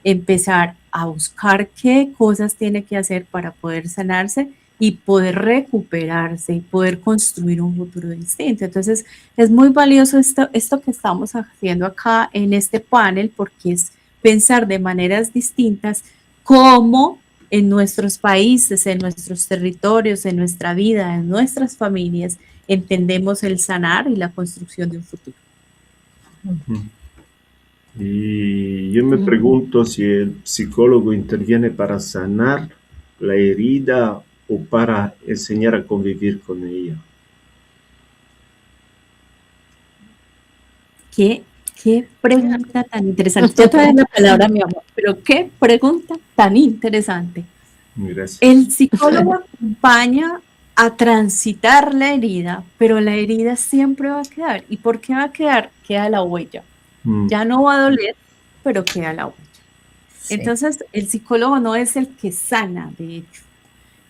[SPEAKER 8] empezar a buscar qué cosas tiene que hacer para poder sanarse y poder recuperarse y poder construir un futuro distinto. Entonces, es muy valioso esto que estamos haciendo acá en este panel, porque es pensar de maneras distintas cómo en nuestros países, en nuestros territorios, en nuestra vida, en nuestras familias, entendemos el sanar y la construcción de un futuro.
[SPEAKER 2] Y yo me pregunto si el psicólogo interviene para sanar la herida o para enseñar a convivir con ella.
[SPEAKER 8] Qué pregunta tan interesante. Yo te doy la palabra, mi amor, pero qué pregunta tan interesante.
[SPEAKER 2] Gracias.
[SPEAKER 8] El psicólogo acompaña a transitar la herida, pero la herida siempre va a quedar. ¿Y por qué va a quedar? Queda la huella. Ya no va a doler, pero queda la huella. Sí. Entonces, el psicólogo no es el que sana, de hecho,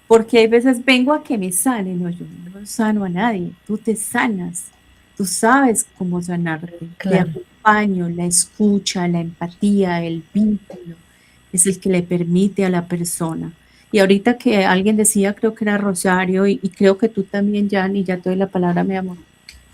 [SPEAKER 8] porque hay veces vengo a que me sane. No, yo no sano a nadie, tú te sanas, tú sabes cómo sanarte. Claro. Te acompaño, la escucha, la empatía, el vínculo, es el que le permite a la persona. Y ahorita que alguien decía, creo que era Rosario, y creo que tú también, Jan, y ya te doy la palabra, mi amor,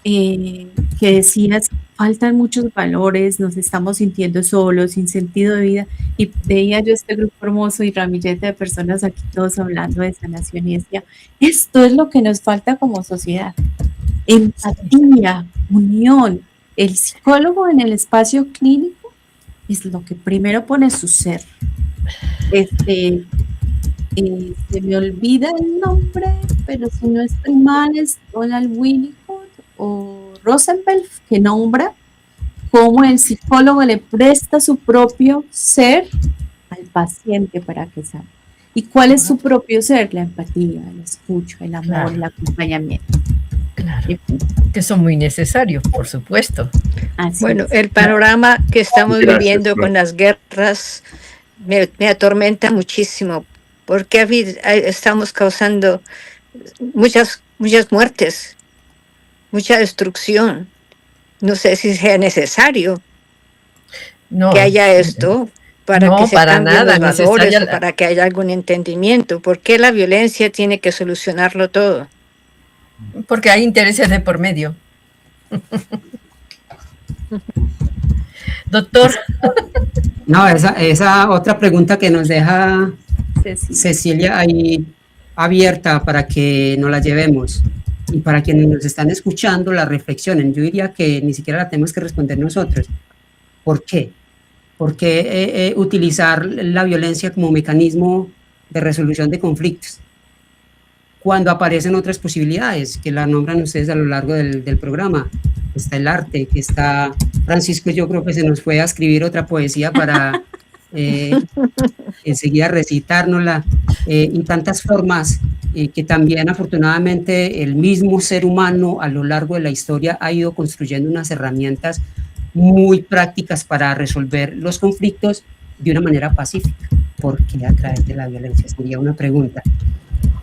[SPEAKER 8] que decías, faltan muchos valores, nos estamos sintiendo solos, sin sentido de vida, y veía yo este grupo hermoso y ramillete de personas aquí todos hablando de sanación y decía, esto es lo que nos falta como sociedad, empatía, unión. El psicólogo en el espacio clínico es lo que primero pone su ser. Se me olvida el nombre, pero si no estoy mal es Donald Winnicott o Rosenfeld, que nombra cómo el psicólogo le presta su propio ser al paciente para que sane. ¿Y cuál es su propio ser? La empatía, la escucha, el amor, claro, el acompañamiento.
[SPEAKER 5] Claro, que son muy necesarios, por supuesto.
[SPEAKER 7] Así bueno, es. El panorama que estamos viviendo con las guerras me atormenta muchísimo, porque estamos causando muchas muertes, mucha destrucción. No sé si sea necesario que haya esto para que se cambien los valores o para que haya algún entendimiento. ¿Por qué la violencia tiene que solucionarlo todo?
[SPEAKER 5] Porque hay intereses de por medio. Doctor.
[SPEAKER 9] No, esa otra pregunta que nos deja Cecilia ahí abierta para que nos la llevemos y para quienes nos están escuchando la reflexionen. Yo diría que ni siquiera la tenemos que responder nosotros. ¿Por qué? ¿Por qué utilizar la violencia como mecanismo de resolución de conflictos cuando aparecen otras posibilidades que la nombran ustedes a lo largo del programa? está el arte, que está Francisco. Yo creo que se nos fue a escribir otra poesía para enseguida recitárnosla, y tantas formas que también afortunadamente el mismo ser humano a lo largo de la historia ha ido construyendo unas herramientas muy prácticas para resolver los conflictos de una manera pacífica. ¿Por qué a través de la violencia? Sería una pregunta.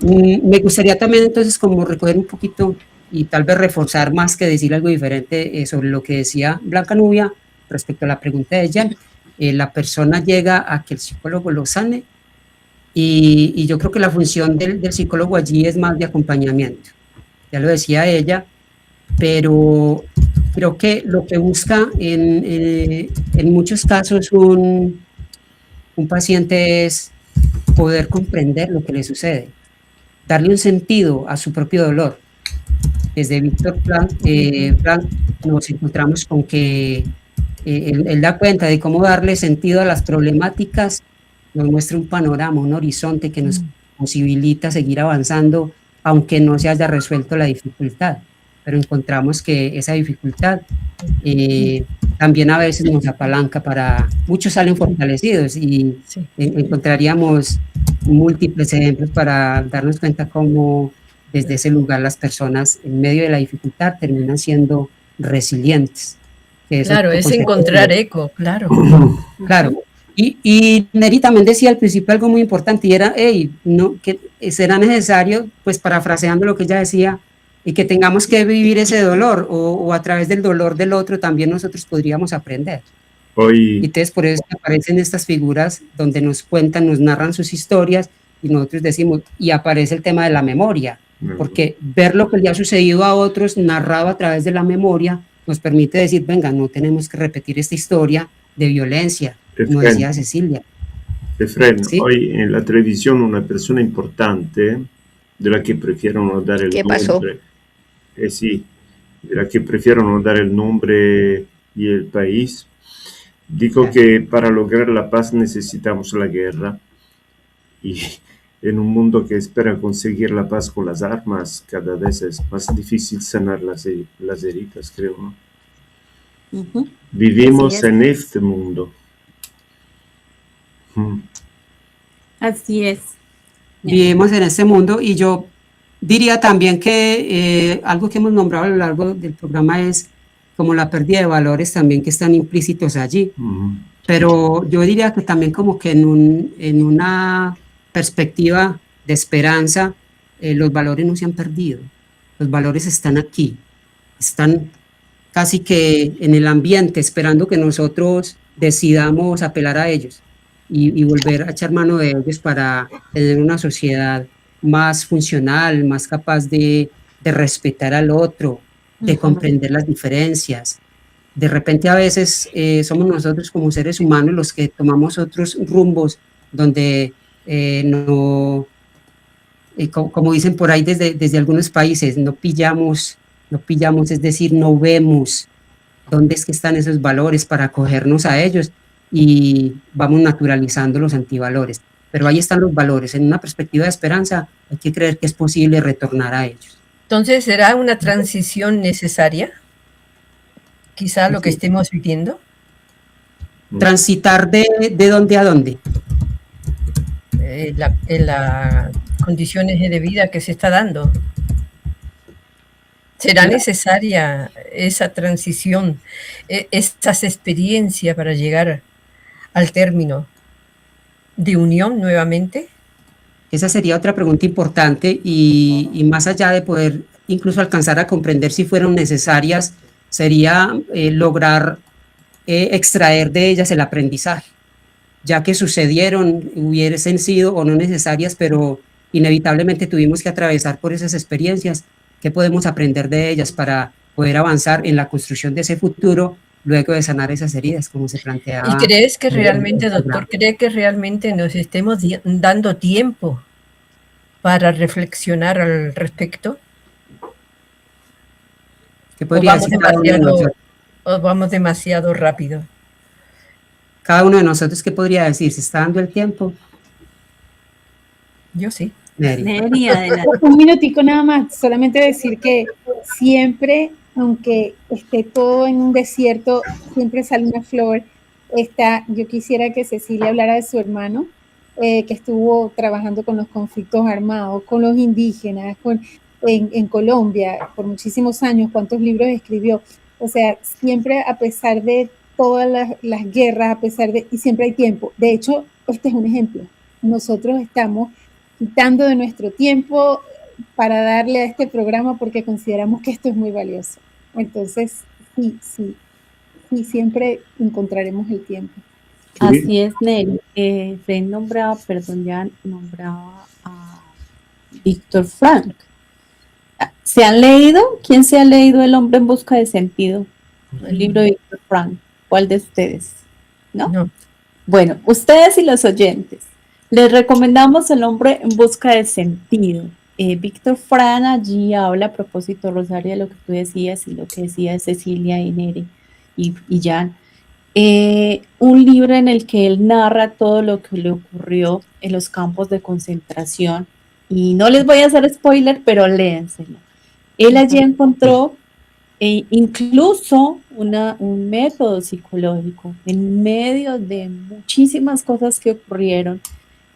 [SPEAKER 9] Me gustaría también entonces como recoger un poquito y tal vez reforzar más que decir algo diferente sobre lo que decía Blanca Nubia respecto a la pregunta de Jan. La persona llega a que el psicólogo lo sane, y yo creo que la función del psicólogo allí es más de acompañamiento, ya lo decía ella, pero creo que lo que busca en muchos casos un paciente es poder comprender lo que le sucede, darle un sentido a su propio dolor. Desde Víctor Frank nos encontramos con que él da cuenta de cómo darle sentido a las problemáticas, nos muestra un panorama, un horizonte que nos posibilita seguir avanzando, aunque no se haya resuelto la dificultad, pero encontramos que esa dificultad también a veces nos apalanca para, muchos salen fortalecidos, y sí, encontraríamos múltiples ejemplos para darnos cuenta cómo desde ese lugar las personas en medio de la dificultad terminan siendo resilientes.
[SPEAKER 5] Claro, es encontrar eco, claro.
[SPEAKER 9] Claro. Y Neri también decía al principio algo muy importante, y era, no, que será necesario, pues parafraseando lo que ella decía, y que tengamos que vivir ese dolor, o a través del dolor del otro también nosotros podríamos aprender. Y entonces por eso aparecen estas figuras donde nos cuentan, nos narran sus historias, y nosotros decimos, y aparece el tema de la memoria, porque ver lo que le ha sucedido a otros narrado a través de la memoria nos permite decir, venga, no tenemos que repetir esta historia de violencia, como decía Cecilia.
[SPEAKER 2] Efren, ¿sí? Hoy en la televisión una persona importante, de la que prefiero no dar el nombre. ¿Qué pasó? Sí, de la que prefiero no dar el nombre y el país, dijo que para lograr la paz necesitamos la guerra, y en un mundo que espera conseguir la paz con las armas, cada vez es más difícil sanar las heridas, creo, ¿no? Vivimos en este mundo.
[SPEAKER 8] Así es.
[SPEAKER 9] Vivimos en este mundo, y yo diría también que algo que hemos nombrado a lo largo del programa es como la pérdida de valores también que están implícitos allí. Pero yo diría que también como que en una perspectiva de esperanza, los valores no se han perdido, los valores están aquí, están casi que en el ambiente, esperando que nosotros decidamos apelar a ellos y volver a echar mano de ellos para tener una sociedad más funcional, más capaz de respetar al otro, de comprender las diferencias. De repente a veces somos nosotros como seres humanos los que tomamos otros rumbos donde no, como dicen por ahí desde algunos países, no pillamos, es decir, no vemos dónde es que están esos valores para acogernos a ellos, y vamos naturalizando los antivalores. Pero ahí están los valores. En una perspectiva de esperanza hay que creer que es posible retornar a ellos.
[SPEAKER 5] Entonces, ¿será una transición necesaria? Quizá lo que estemos viviendo.
[SPEAKER 9] ¿Transitar de dónde a dónde?
[SPEAKER 5] En las condiciones de vida que se está dando. ¿Será necesaria esa transición, esas experiencias para llegar al término de unión nuevamente?
[SPEAKER 9] Esa sería otra pregunta importante, y más allá de poder incluso alcanzar a comprender si fueron necesarias, sería lograr extraer de ellas el aprendizaje, ya que sucedieron, hubiesen sido o no necesarias, pero inevitablemente tuvimos que atravesar por esas experiencias. ¿Qué podemos aprender de ellas para poder avanzar en la construcción de ese futuro luego de sanar esas heridas, como se planteaba?
[SPEAKER 5] ¿Y crees que realmente, doctor, cree que realmente nos estemos dando tiempo para reflexionar al respecto?
[SPEAKER 9] ¿Qué podría decir cada uno de nosotros?
[SPEAKER 5] ¿O vamos demasiado rápido?
[SPEAKER 9] Cada uno de nosotros, ¿qué podría decir? ¿Se está dando el tiempo?
[SPEAKER 5] Yo sí.
[SPEAKER 6] Un minutico nada más, solamente decir que siempre aunque esté todo en un desierto, siempre sale una flor. Yo quisiera que Cecilia hablara de su hermano, que estuvo trabajando con los conflictos armados, con los indígenas, en Colombia por muchísimos años, cuántos libros escribió. O sea, siempre a pesar de todas las guerras, y siempre hay tiempo. De hecho, este es un ejemplo. Nosotros estamos quitando de nuestro tiempo para darle a este programa porque consideramos que esto es muy valioso. Entonces, sí, siempre encontraremos el tiempo.
[SPEAKER 8] Así es, Neri. Fred nombraba a Víctor Frank. ¿Se han leído? ¿Quién se ha leído El hombre en busca de sentido? El libro de Víctor Frank. ¿Cuál de ustedes? ¿No? Bueno, ustedes y los oyentes, les recomendamos El hombre en busca de sentido. Víctor Frank allí habla a propósito, Rosario, de lo que tú decías y lo que decía Cecilia y Neri y Jan. Un libro en el que él narra todo lo que le ocurrió en los campos de concentración. Y no les voy a hacer spoiler, pero léenselo. Él allí encontró incluso un método psicológico en medio de muchísimas cosas que ocurrieron.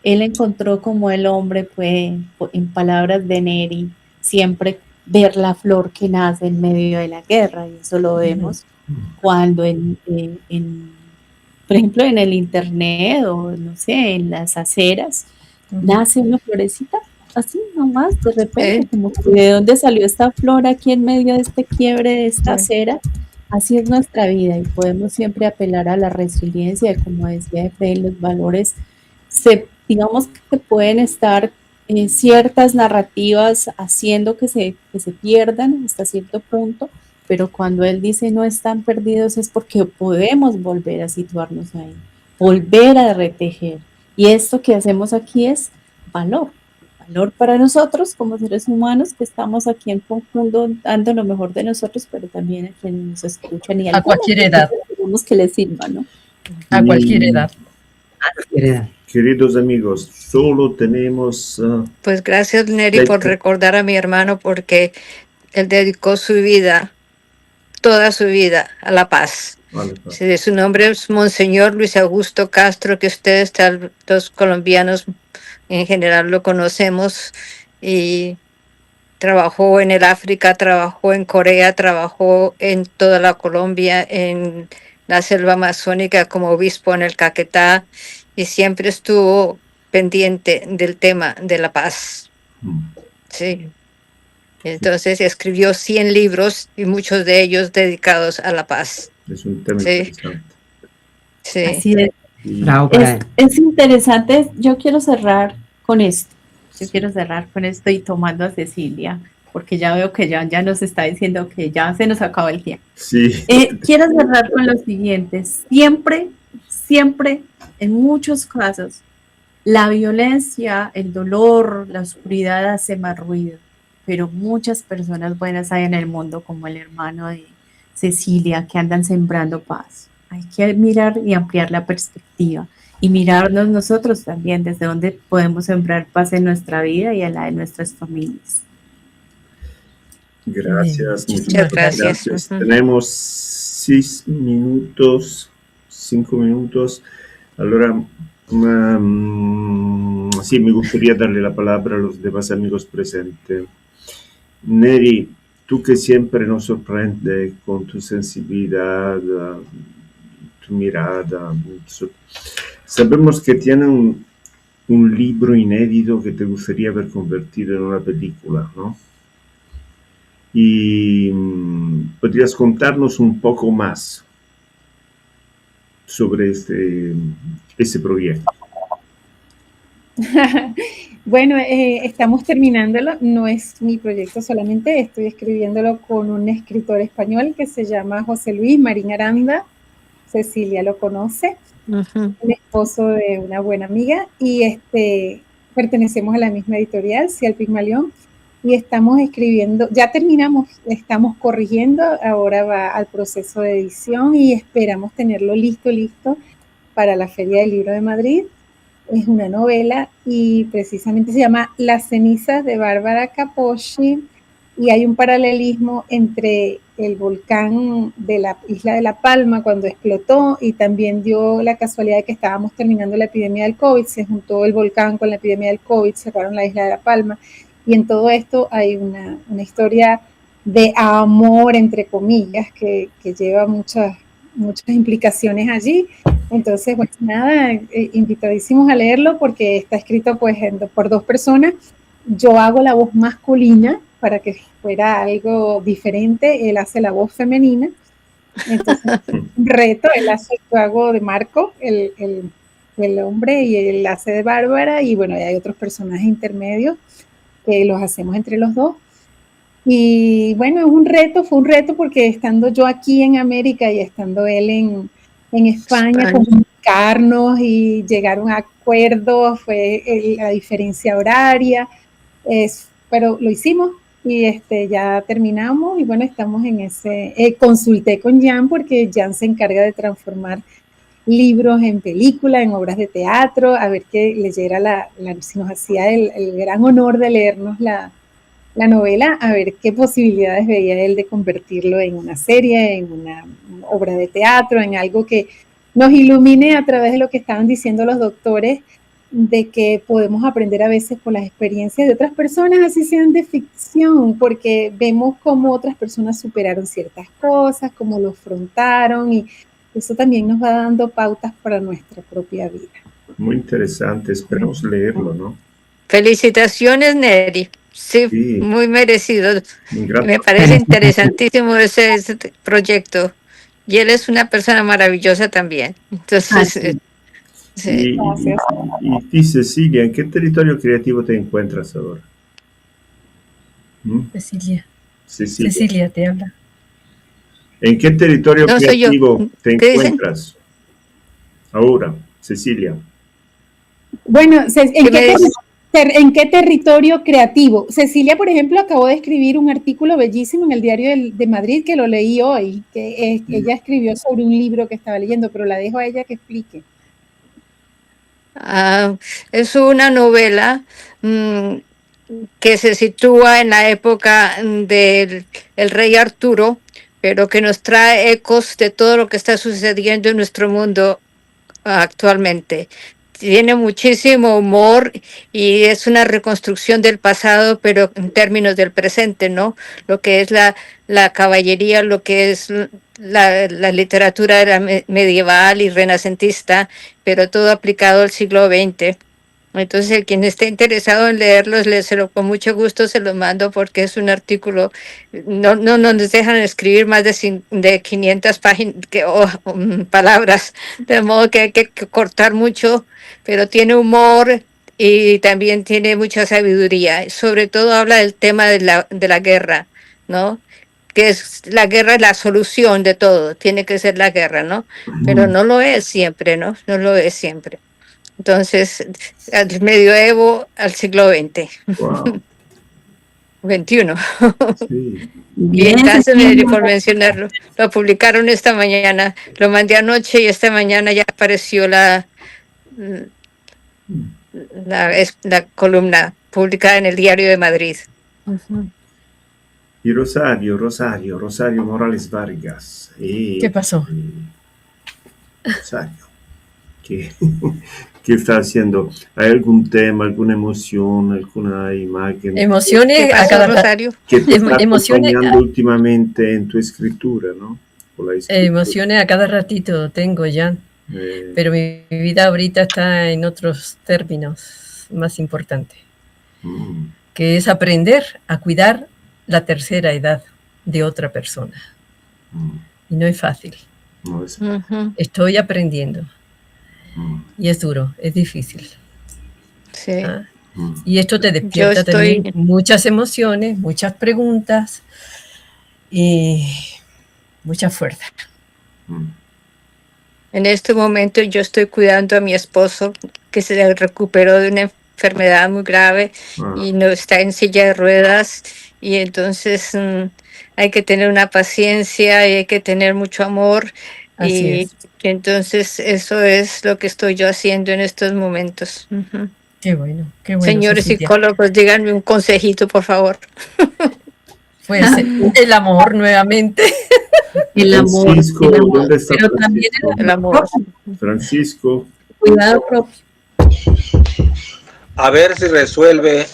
[SPEAKER 8] Él encontró como el hombre puede, en palabras de Neri, siempre ver la flor que nace en medio de la guerra, y eso lo vemos cuando por ejemplo, en el internet o no sé, en las aceras, nace una florecita así nomás, de repente, como que de dónde salió esta flor aquí en medio de este quiebre de esta acera. Así es nuestra vida y podemos siempre apelar a la resiliencia, como decía Fred, los valores, digamos que pueden estar ciertas narrativas haciendo que se pierdan hasta cierto punto, pero cuando él dice no están perdidos es porque podemos volver a situarnos ahí, volver a retejer. Y esto que hacemos aquí es valor para nosotros como seres humanos que estamos aquí en conjunto dando lo mejor de nosotros, pero también a quienes nos escuchan y
[SPEAKER 5] a cualquier edad.
[SPEAKER 8] Queremos que les sirva, ¿no?
[SPEAKER 5] A cualquier edad.
[SPEAKER 2] Queridos amigos, solo tenemos...
[SPEAKER 7] Pues gracias, Neri, por recordar a mi hermano, porque él dedicó su vida, toda su vida, a la paz. Sí, su nombre es Monseñor Luis Augusto Castro, que ustedes, los colombianos en general, lo conocemos, y trabajó en el África, trabajó en Corea, trabajó en toda la Colombia, en la selva amazónica como obispo en el Caquetá, y siempre estuvo pendiente del tema de la paz. Sí. Entonces escribió 100 libros y muchos de ellos dedicados a la paz.
[SPEAKER 2] Es un tema interesante.
[SPEAKER 7] Sí.
[SPEAKER 8] Así es.
[SPEAKER 9] Bravo,
[SPEAKER 8] es interesante. Yo quiero cerrar con esto. Y tomando a Cecilia, porque ya veo que ya nos está diciendo que ya se nos acaba el tiempo.
[SPEAKER 2] Sí.
[SPEAKER 8] Quiero cerrar con lo siguiente. Siempre, en muchos casos, la violencia, el dolor, la oscuridad hace más ruido, pero muchas personas buenas hay en el mundo, como el hermano de Cecilia, que andan sembrando paz. Hay que mirar y ampliar la perspectiva y mirarnos nosotros también desde donde podemos sembrar paz en nuestra vida y en la de nuestras familias.
[SPEAKER 2] Gracias,
[SPEAKER 7] muchas gracias.
[SPEAKER 2] Tenemos 5 minutos. Allora, sí, me gustaría darle la palabra a los demás amigos presentes. Neri, tú que siempre nos sorprende con tu sensibilidad, tu mirada. Sabemos que tiene un libro inédito que te gustaría ver convertido en una película, ¿no? Y podrías contarnos un poco más sobre ese proyecto.
[SPEAKER 6] Bueno, estamos terminándolo, no es mi proyecto solamente, estoy escribiéndolo con un escritor español que se llama José Luis Marín Aranda. Cecilia lo conoce, el esposo de una buena amiga, y pertenecemos a la misma editorial, Cial Pigmalión, y estamos escribiendo, ya terminamos, estamos corrigiendo, ahora va al proceso de edición y esperamos tenerlo listo para la Feria del Libro de Madrid. Es una novela y precisamente se llama Las cenizas de Bárbara Capocci, y hay un paralelismo entre el volcán de la isla de La Palma cuando explotó y también dio la casualidad de que estábamos terminando la epidemia del COVID, se juntó el volcán con la epidemia del COVID, cerraron la isla de La Palma y en todo esto hay una historia de amor, entre comillas, que lleva muchas implicaciones allí. Entonces, pues nada, invitadísimos a leerlo porque está escrito pues por 2 personas. Yo hago la voz masculina para que fuera algo diferente, él hace la voz femenina. Entonces, un reto, yo hago de Marco, el hombre, y él hace de Bárbara, y bueno, hay otros personajes intermedios que los hacemos entre los dos. Y bueno, fue un reto porque estando yo aquí en América y estando él en España, comunicarnos y llegar a un acuerdo, fue la diferencia horaria, pero lo hicimos y ya terminamos y bueno, estamos en ese, consulté con Jan porque Jan se encarga de transformar libros en películas, en obras de teatro, a ver que leyera si nos hacía el gran honor de leernos la novela, a ver qué posibilidades veía él de convertirlo en una serie, en una obra de teatro, en algo que nos ilumine a través de lo que estaban diciendo los doctores, de que podemos aprender a veces por las experiencias de otras personas, así sean de ficción, porque vemos cómo otras personas superaron ciertas cosas, cómo lo afrontaron, y eso también nos va dando pautas para nuestra propia vida.
[SPEAKER 2] Muy interesante, esperamos leerlo, ¿no?
[SPEAKER 7] Felicitaciones, Neri. Sí, muy merecido. Me parece interesantísimo ese proyecto. Y él es una persona maravillosa también. Entonces,
[SPEAKER 2] sí. Y ti, Cecilia, ¿en qué territorio creativo te encuentras ahora?
[SPEAKER 5] Cecilia te habla.
[SPEAKER 2] ¿En qué territorio creativo te encuentras ahora, Cecilia?
[SPEAKER 6] Bueno, ¿en qué territorio creativo? Cecilia, por ejemplo, acabó de escribir un artículo bellísimo en el Diario de Madrid, que lo leí hoy, que ella escribió sobre un libro que estaba leyendo, pero la dejo a ella que explique.
[SPEAKER 7] Es una novela que se sitúa en la época del rey Arturo, pero que nos trae ecos de todo lo que está sucediendo en nuestro mundo actualmente. Tiene muchísimo humor y es una reconstrucción del pasado, pero en términos del presente, ¿no? Lo que es la caballería, lo que es la literatura medieval y renacentista, pero todo aplicado al siglo XX. Entonces, quien esté interesado en leerlos, con mucho gusto se los mando porque es un artículo, no nos dejan escribir más de 500 páginas, palabras, de modo que hay que cortar mucho, pero tiene humor y también tiene mucha sabiduría. Sobre todo habla del tema de la guerra, ¿no? Que es la guerra es la solución de todo, tiene que ser la guerra, ¿no? Pero no lo es siempre, ¿no? No lo es siempre. Entonces, al medioevo al siglo XX.
[SPEAKER 2] Wow.
[SPEAKER 7] 21.
[SPEAKER 2] Sí.
[SPEAKER 7] Y entonces, por mencionarlo, lo publicaron esta mañana, lo mandé anoche y esta mañana ya apareció la columna publicada en el Diario de Madrid.
[SPEAKER 2] Y Rosario Morales Vargas.
[SPEAKER 5] ¿Qué pasó?
[SPEAKER 2] Rosario, ¿qué está haciendo? ¿Hay algún tema, alguna emoción, alguna imagen?
[SPEAKER 5] Emociones a cada
[SPEAKER 7] Rosario.
[SPEAKER 2] Que te está acompañando últimamente en tu escritura, ¿no?
[SPEAKER 5] Emociones a cada ratito tengo, Jan. Pero mi vida ahorita está en otros términos más importantes, que es aprender a cuidar la tercera edad de otra persona. Y no es fácil.
[SPEAKER 2] No es...
[SPEAKER 5] Estoy aprendiendo. Y es duro, es difícil.
[SPEAKER 7] Sí.
[SPEAKER 5] Y esto te despierta también muchas emociones, muchas preguntas y mucha fuerza.
[SPEAKER 7] En este momento yo estoy cuidando a mi esposo que se recuperó de una enfermedad muy grave y no está en silla de ruedas, y entonces hay que tener una paciencia y hay que tener mucho amor. Y entonces eso es lo que estoy yo haciendo en estos momentos.
[SPEAKER 5] Qué bueno, qué bueno.
[SPEAKER 7] Señores
[SPEAKER 5] Cecilia.
[SPEAKER 7] psicólogos, díganme un consejito, por favor.
[SPEAKER 5] Pues el amor nuevamente.
[SPEAKER 8] El amor,
[SPEAKER 2] Francisco,
[SPEAKER 8] el amor,
[SPEAKER 2] ¿dónde está
[SPEAKER 8] pero también
[SPEAKER 2] Francisco?
[SPEAKER 8] el amor propio,
[SPEAKER 2] Francisco,
[SPEAKER 8] cuidado propio.
[SPEAKER 4] A ver si resuelve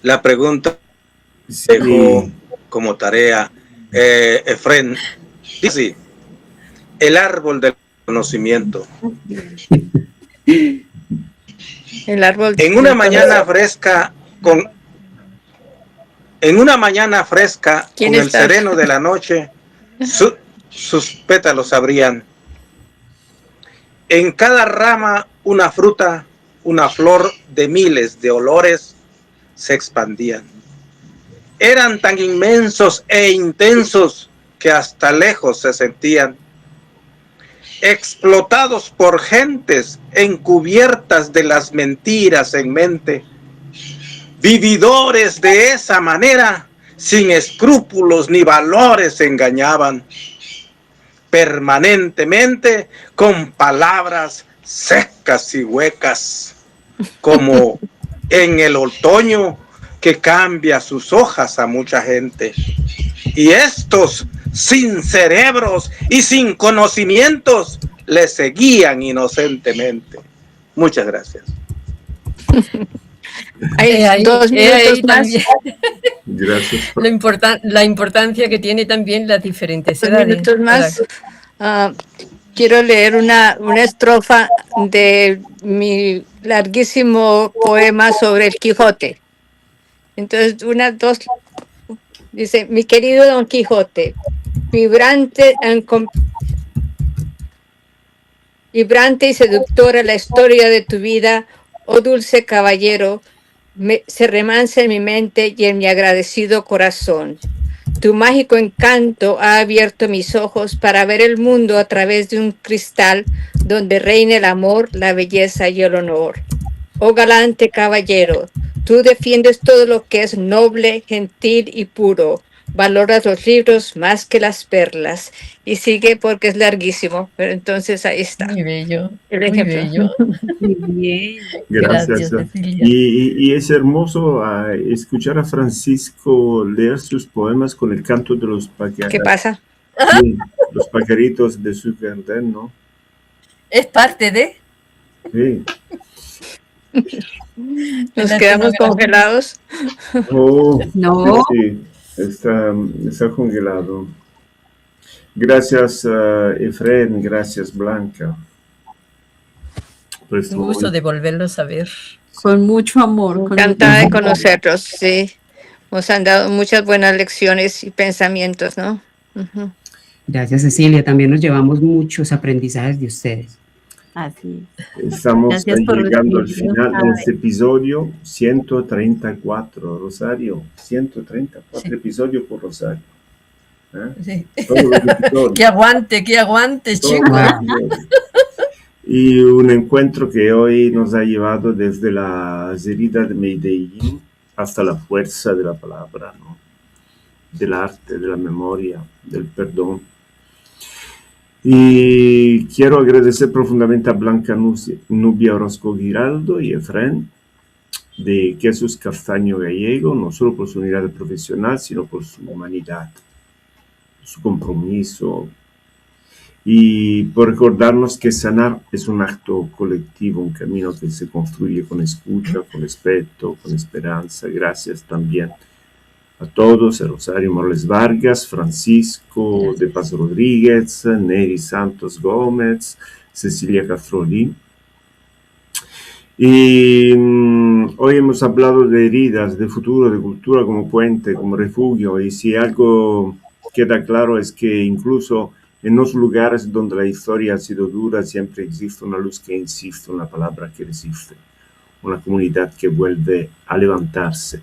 [SPEAKER 4] la pregunta que dejó
[SPEAKER 2] sí,
[SPEAKER 4] como tarea Efren. Dice así, el árbol del conocimiento.
[SPEAKER 7] El árbol
[SPEAKER 4] En una
[SPEAKER 7] del
[SPEAKER 4] mañana
[SPEAKER 7] conocimiento.
[SPEAKER 4] fresca,
[SPEAKER 7] ¿Quién
[SPEAKER 4] con el
[SPEAKER 7] está?
[SPEAKER 4] sereno de la noche, sus pétalos abrían. En cada rama una fruta, una flor de miles de olores se expandían. Eran tan inmensos e intensos que hasta lejos se sentían. Explotados por gentes encubiertas de las mentiras en mente. Vividores de esa manera, sin escrúpulos ni valores engañaban. Permanentemente con palabras secas y huecas, como en el otoño que cambia sus hojas a mucha gente. Y estos, sin cerebros y sin conocimientos, le seguían inocentemente. Muchas gracias.
[SPEAKER 7] Hay 2 minutos más.
[SPEAKER 5] También
[SPEAKER 2] gracias.
[SPEAKER 5] la importancia que tiene también las diferentes
[SPEAKER 7] 2
[SPEAKER 5] edades.
[SPEAKER 7] minutos más. Quiero leer una estrofa de mi larguísimo poema sobre el Quijote. Entonces, dice, mi querido Don Quijote, vibrante y seductora la historia de tu vida, oh dulce caballero, se remansa en mi mente y en mi agradecido corazón. Tu mágico encanto ha abierto mis ojos para ver el mundo a través de un cristal donde reina el amor, la belleza y el honor. Oh galante caballero, tú defiendes todo lo que es noble, gentil y puro. Valoras los libros más que las perlas. Y sigue porque es larguísimo, pero entonces ahí está.
[SPEAKER 5] Muy bello,
[SPEAKER 7] El
[SPEAKER 5] muy
[SPEAKER 7] ejemplo.
[SPEAKER 5] bello.
[SPEAKER 8] Muy bien.
[SPEAKER 2] Gracias.
[SPEAKER 5] Cecilia.
[SPEAKER 2] Y es hermoso escuchar a Francisco leer sus poemas con el canto de los pajaritos.
[SPEAKER 7] ¿Qué pasa?
[SPEAKER 2] Sí, los pajaritos de su jardín, ¿no?
[SPEAKER 5] Es parte de...
[SPEAKER 2] Sí.
[SPEAKER 7] Nos quedamos congelados.
[SPEAKER 2] Oh,
[SPEAKER 8] No.
[SPEAKER 2] sí, está congelado. Gracias, Efren, gracias, Blanca. Por este
[SPEAKER 5] Un gusto
[SPEAKER 2] momento.
[SPEAKER 5] de volverlos a ver.
[SPEAKER 8] Con mucho amor.
[SPEAKER 7] Encantada de conocerlos, sí. Nos han dado muchas buenas lecciones y pensamientos, ¿no? Uh-huh.
[SPEAKER 9] Gracias, Cecilia. También nos llevamos muchos aprendizajes de ustedes.
[SPEAKER 8] Así es.
[SPEAKER 2] Estamos
[SPEAKER 8] Gracias por
[SPEAKER 2] llegando al
[SPEAKER 8] recibirnos.
[SPEAKER 2] final de este episodio 134, Rosario. 134
[SPEAKER 5] Sí.
[SPEAKER 2] episodios por Rosario.
[SPEAKER 5] Sí.
[SPEAKER 2] Todos los episodios.
[SPEAKER 5] Que aguante,
[SPEAKER 2] Todos
[SPEAKER 5] chicos.
[SPEAKER 2] los episodios. Y un encuentro que hoy nos ha llevado desde las heridas de Medellín hasta la fuerza de la palabra, ¿no? Del arte, de la memoria, del perdón. Y quiero agradecer profundamente a Blanca Nubia Orozco Giraldo y Efren de Jesús Castaño Gallego, no solo por su unidad profesional, sino por su humanidad, su compromiso y por recordarnos que sanar es un acto colectivo, un camino que se construye con escucha, con respeto, con esperanza. Gracias también a todos, a Rosario Morales Vargas, Francisco de Paz Rodríguez, Neri Santos Gómez, Cecilia Castrolí. Y hoy hemos hablado de heridas, de futuro, de cultura como puente, como refugio, y si algo queda claro es que incluso en los lugares donde la historia ha sido dura siempre existe una luz que insiste, una palabra que resiste, una comunidad que vuelve a levantarse.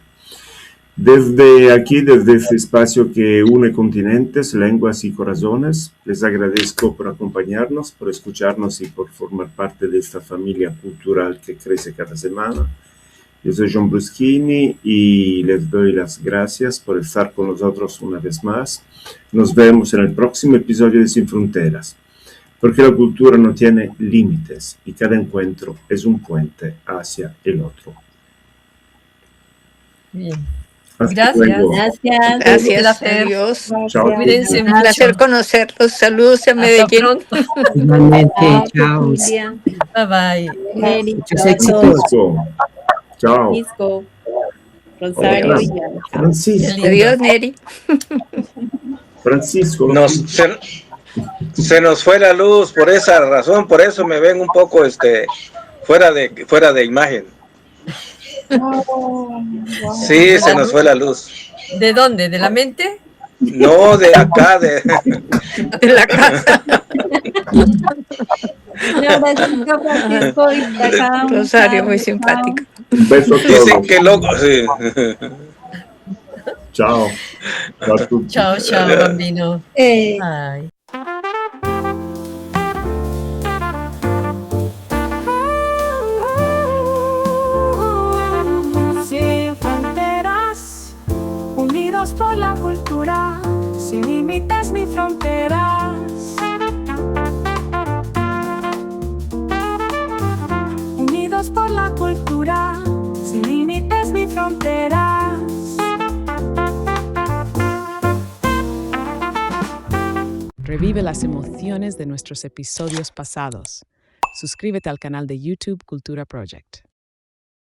[SPEAKER 2] Desde aquí, desde este espacio que une continentes, lenguas y corazones, les agradezco por acompañarnos, por escucharnos y por formar parte de esta familia cultural que crece cada semana. Yo soy John Bruschini y les doy las gracias por estar con nosotros una vez más. Nos vemos en el próximo episodio de Sin Fronteras, porque la cultura no tiene límites y cada encuentro es un puente hacia el otro.
[SPEAKER 5] Bien.
[SPEAKER 2] Hasta
[SPEAKER 5] Gracias.
[SPEAKER 2] luego.
[SPEAKER 8] Gracias.
[SPEAKER 7] Gracias,
[SPEAKER 5] placer.
[SPEAKER 7] adiós.
[SPEAKER 2] Chao.
[SPEAKER 5] Cuídense
[SPEAKER 7] Un
[SPEAKER 5] mucho.
[SPEAKER 7] placer conocerlos. Saludos a
[SPEAKER 5] Hasta
[SPEAKER 7] Medellín.
[SPEAKER 5] pronto.
[SPEAKER 9] Igualmente,
[SPEAKER 8] Chao,
[SPEAKER 9] chao.
[SPEAKER 8] Cecilia.
[SPEAKER 5] Bye bye.
[SPEAKER 8] Neri,
[SPEAKER 9] Muchos éxitos.
[SPEAKER 2] Francisco. Chao.
[SPEAKER 8] Francisco, Rosario y ya. Chao.
[SPEAKER 2] Francisco.
[SPEAKER 5] Qué lindo.
[SPEAKER 7] Adiós, Neri.
[SPEAKER 2] Francisco.
[SPEAKER 4] Se nos fue la luz por esa razón, por eso me ven un poco fuera de imagen. Sí, se nos fue la luz.
[SPEAKER 5] ¿De dónde? ¿De la mente?
[SPEAKER 4] No, de acá, de
[SPEAKER 7] De la casa.
[SPEAKER 8] Un abracito, Francisco, y acá un
[SPEAKER 7] Rosario,
[SPEAKER 8] chao,
[SPEAKER 7] muy
[SPEAKER 8] chao.
[SPEAKER 7] simpática.
[SPEAKER 2] Un beso a
[SPEAKER 4] dicen
[SPEAKER 2] todos.
[SPEAKER 4] que loco, sí.
[SPEAKER 2] Chao. Ciao a tutti.
[SPEAKER 5] Chao, chao, bambino. Bye.
[SPEAKER 1] Sin fronteras, unidos por la cultura, sin límites ni fronteras. Unidos por la cultura, sin límites ni fronteras.
[SPEAKER 3] Revive las emociones de nuestros episodios pasados. Suscríbete al canal de YouTube Cultura Project.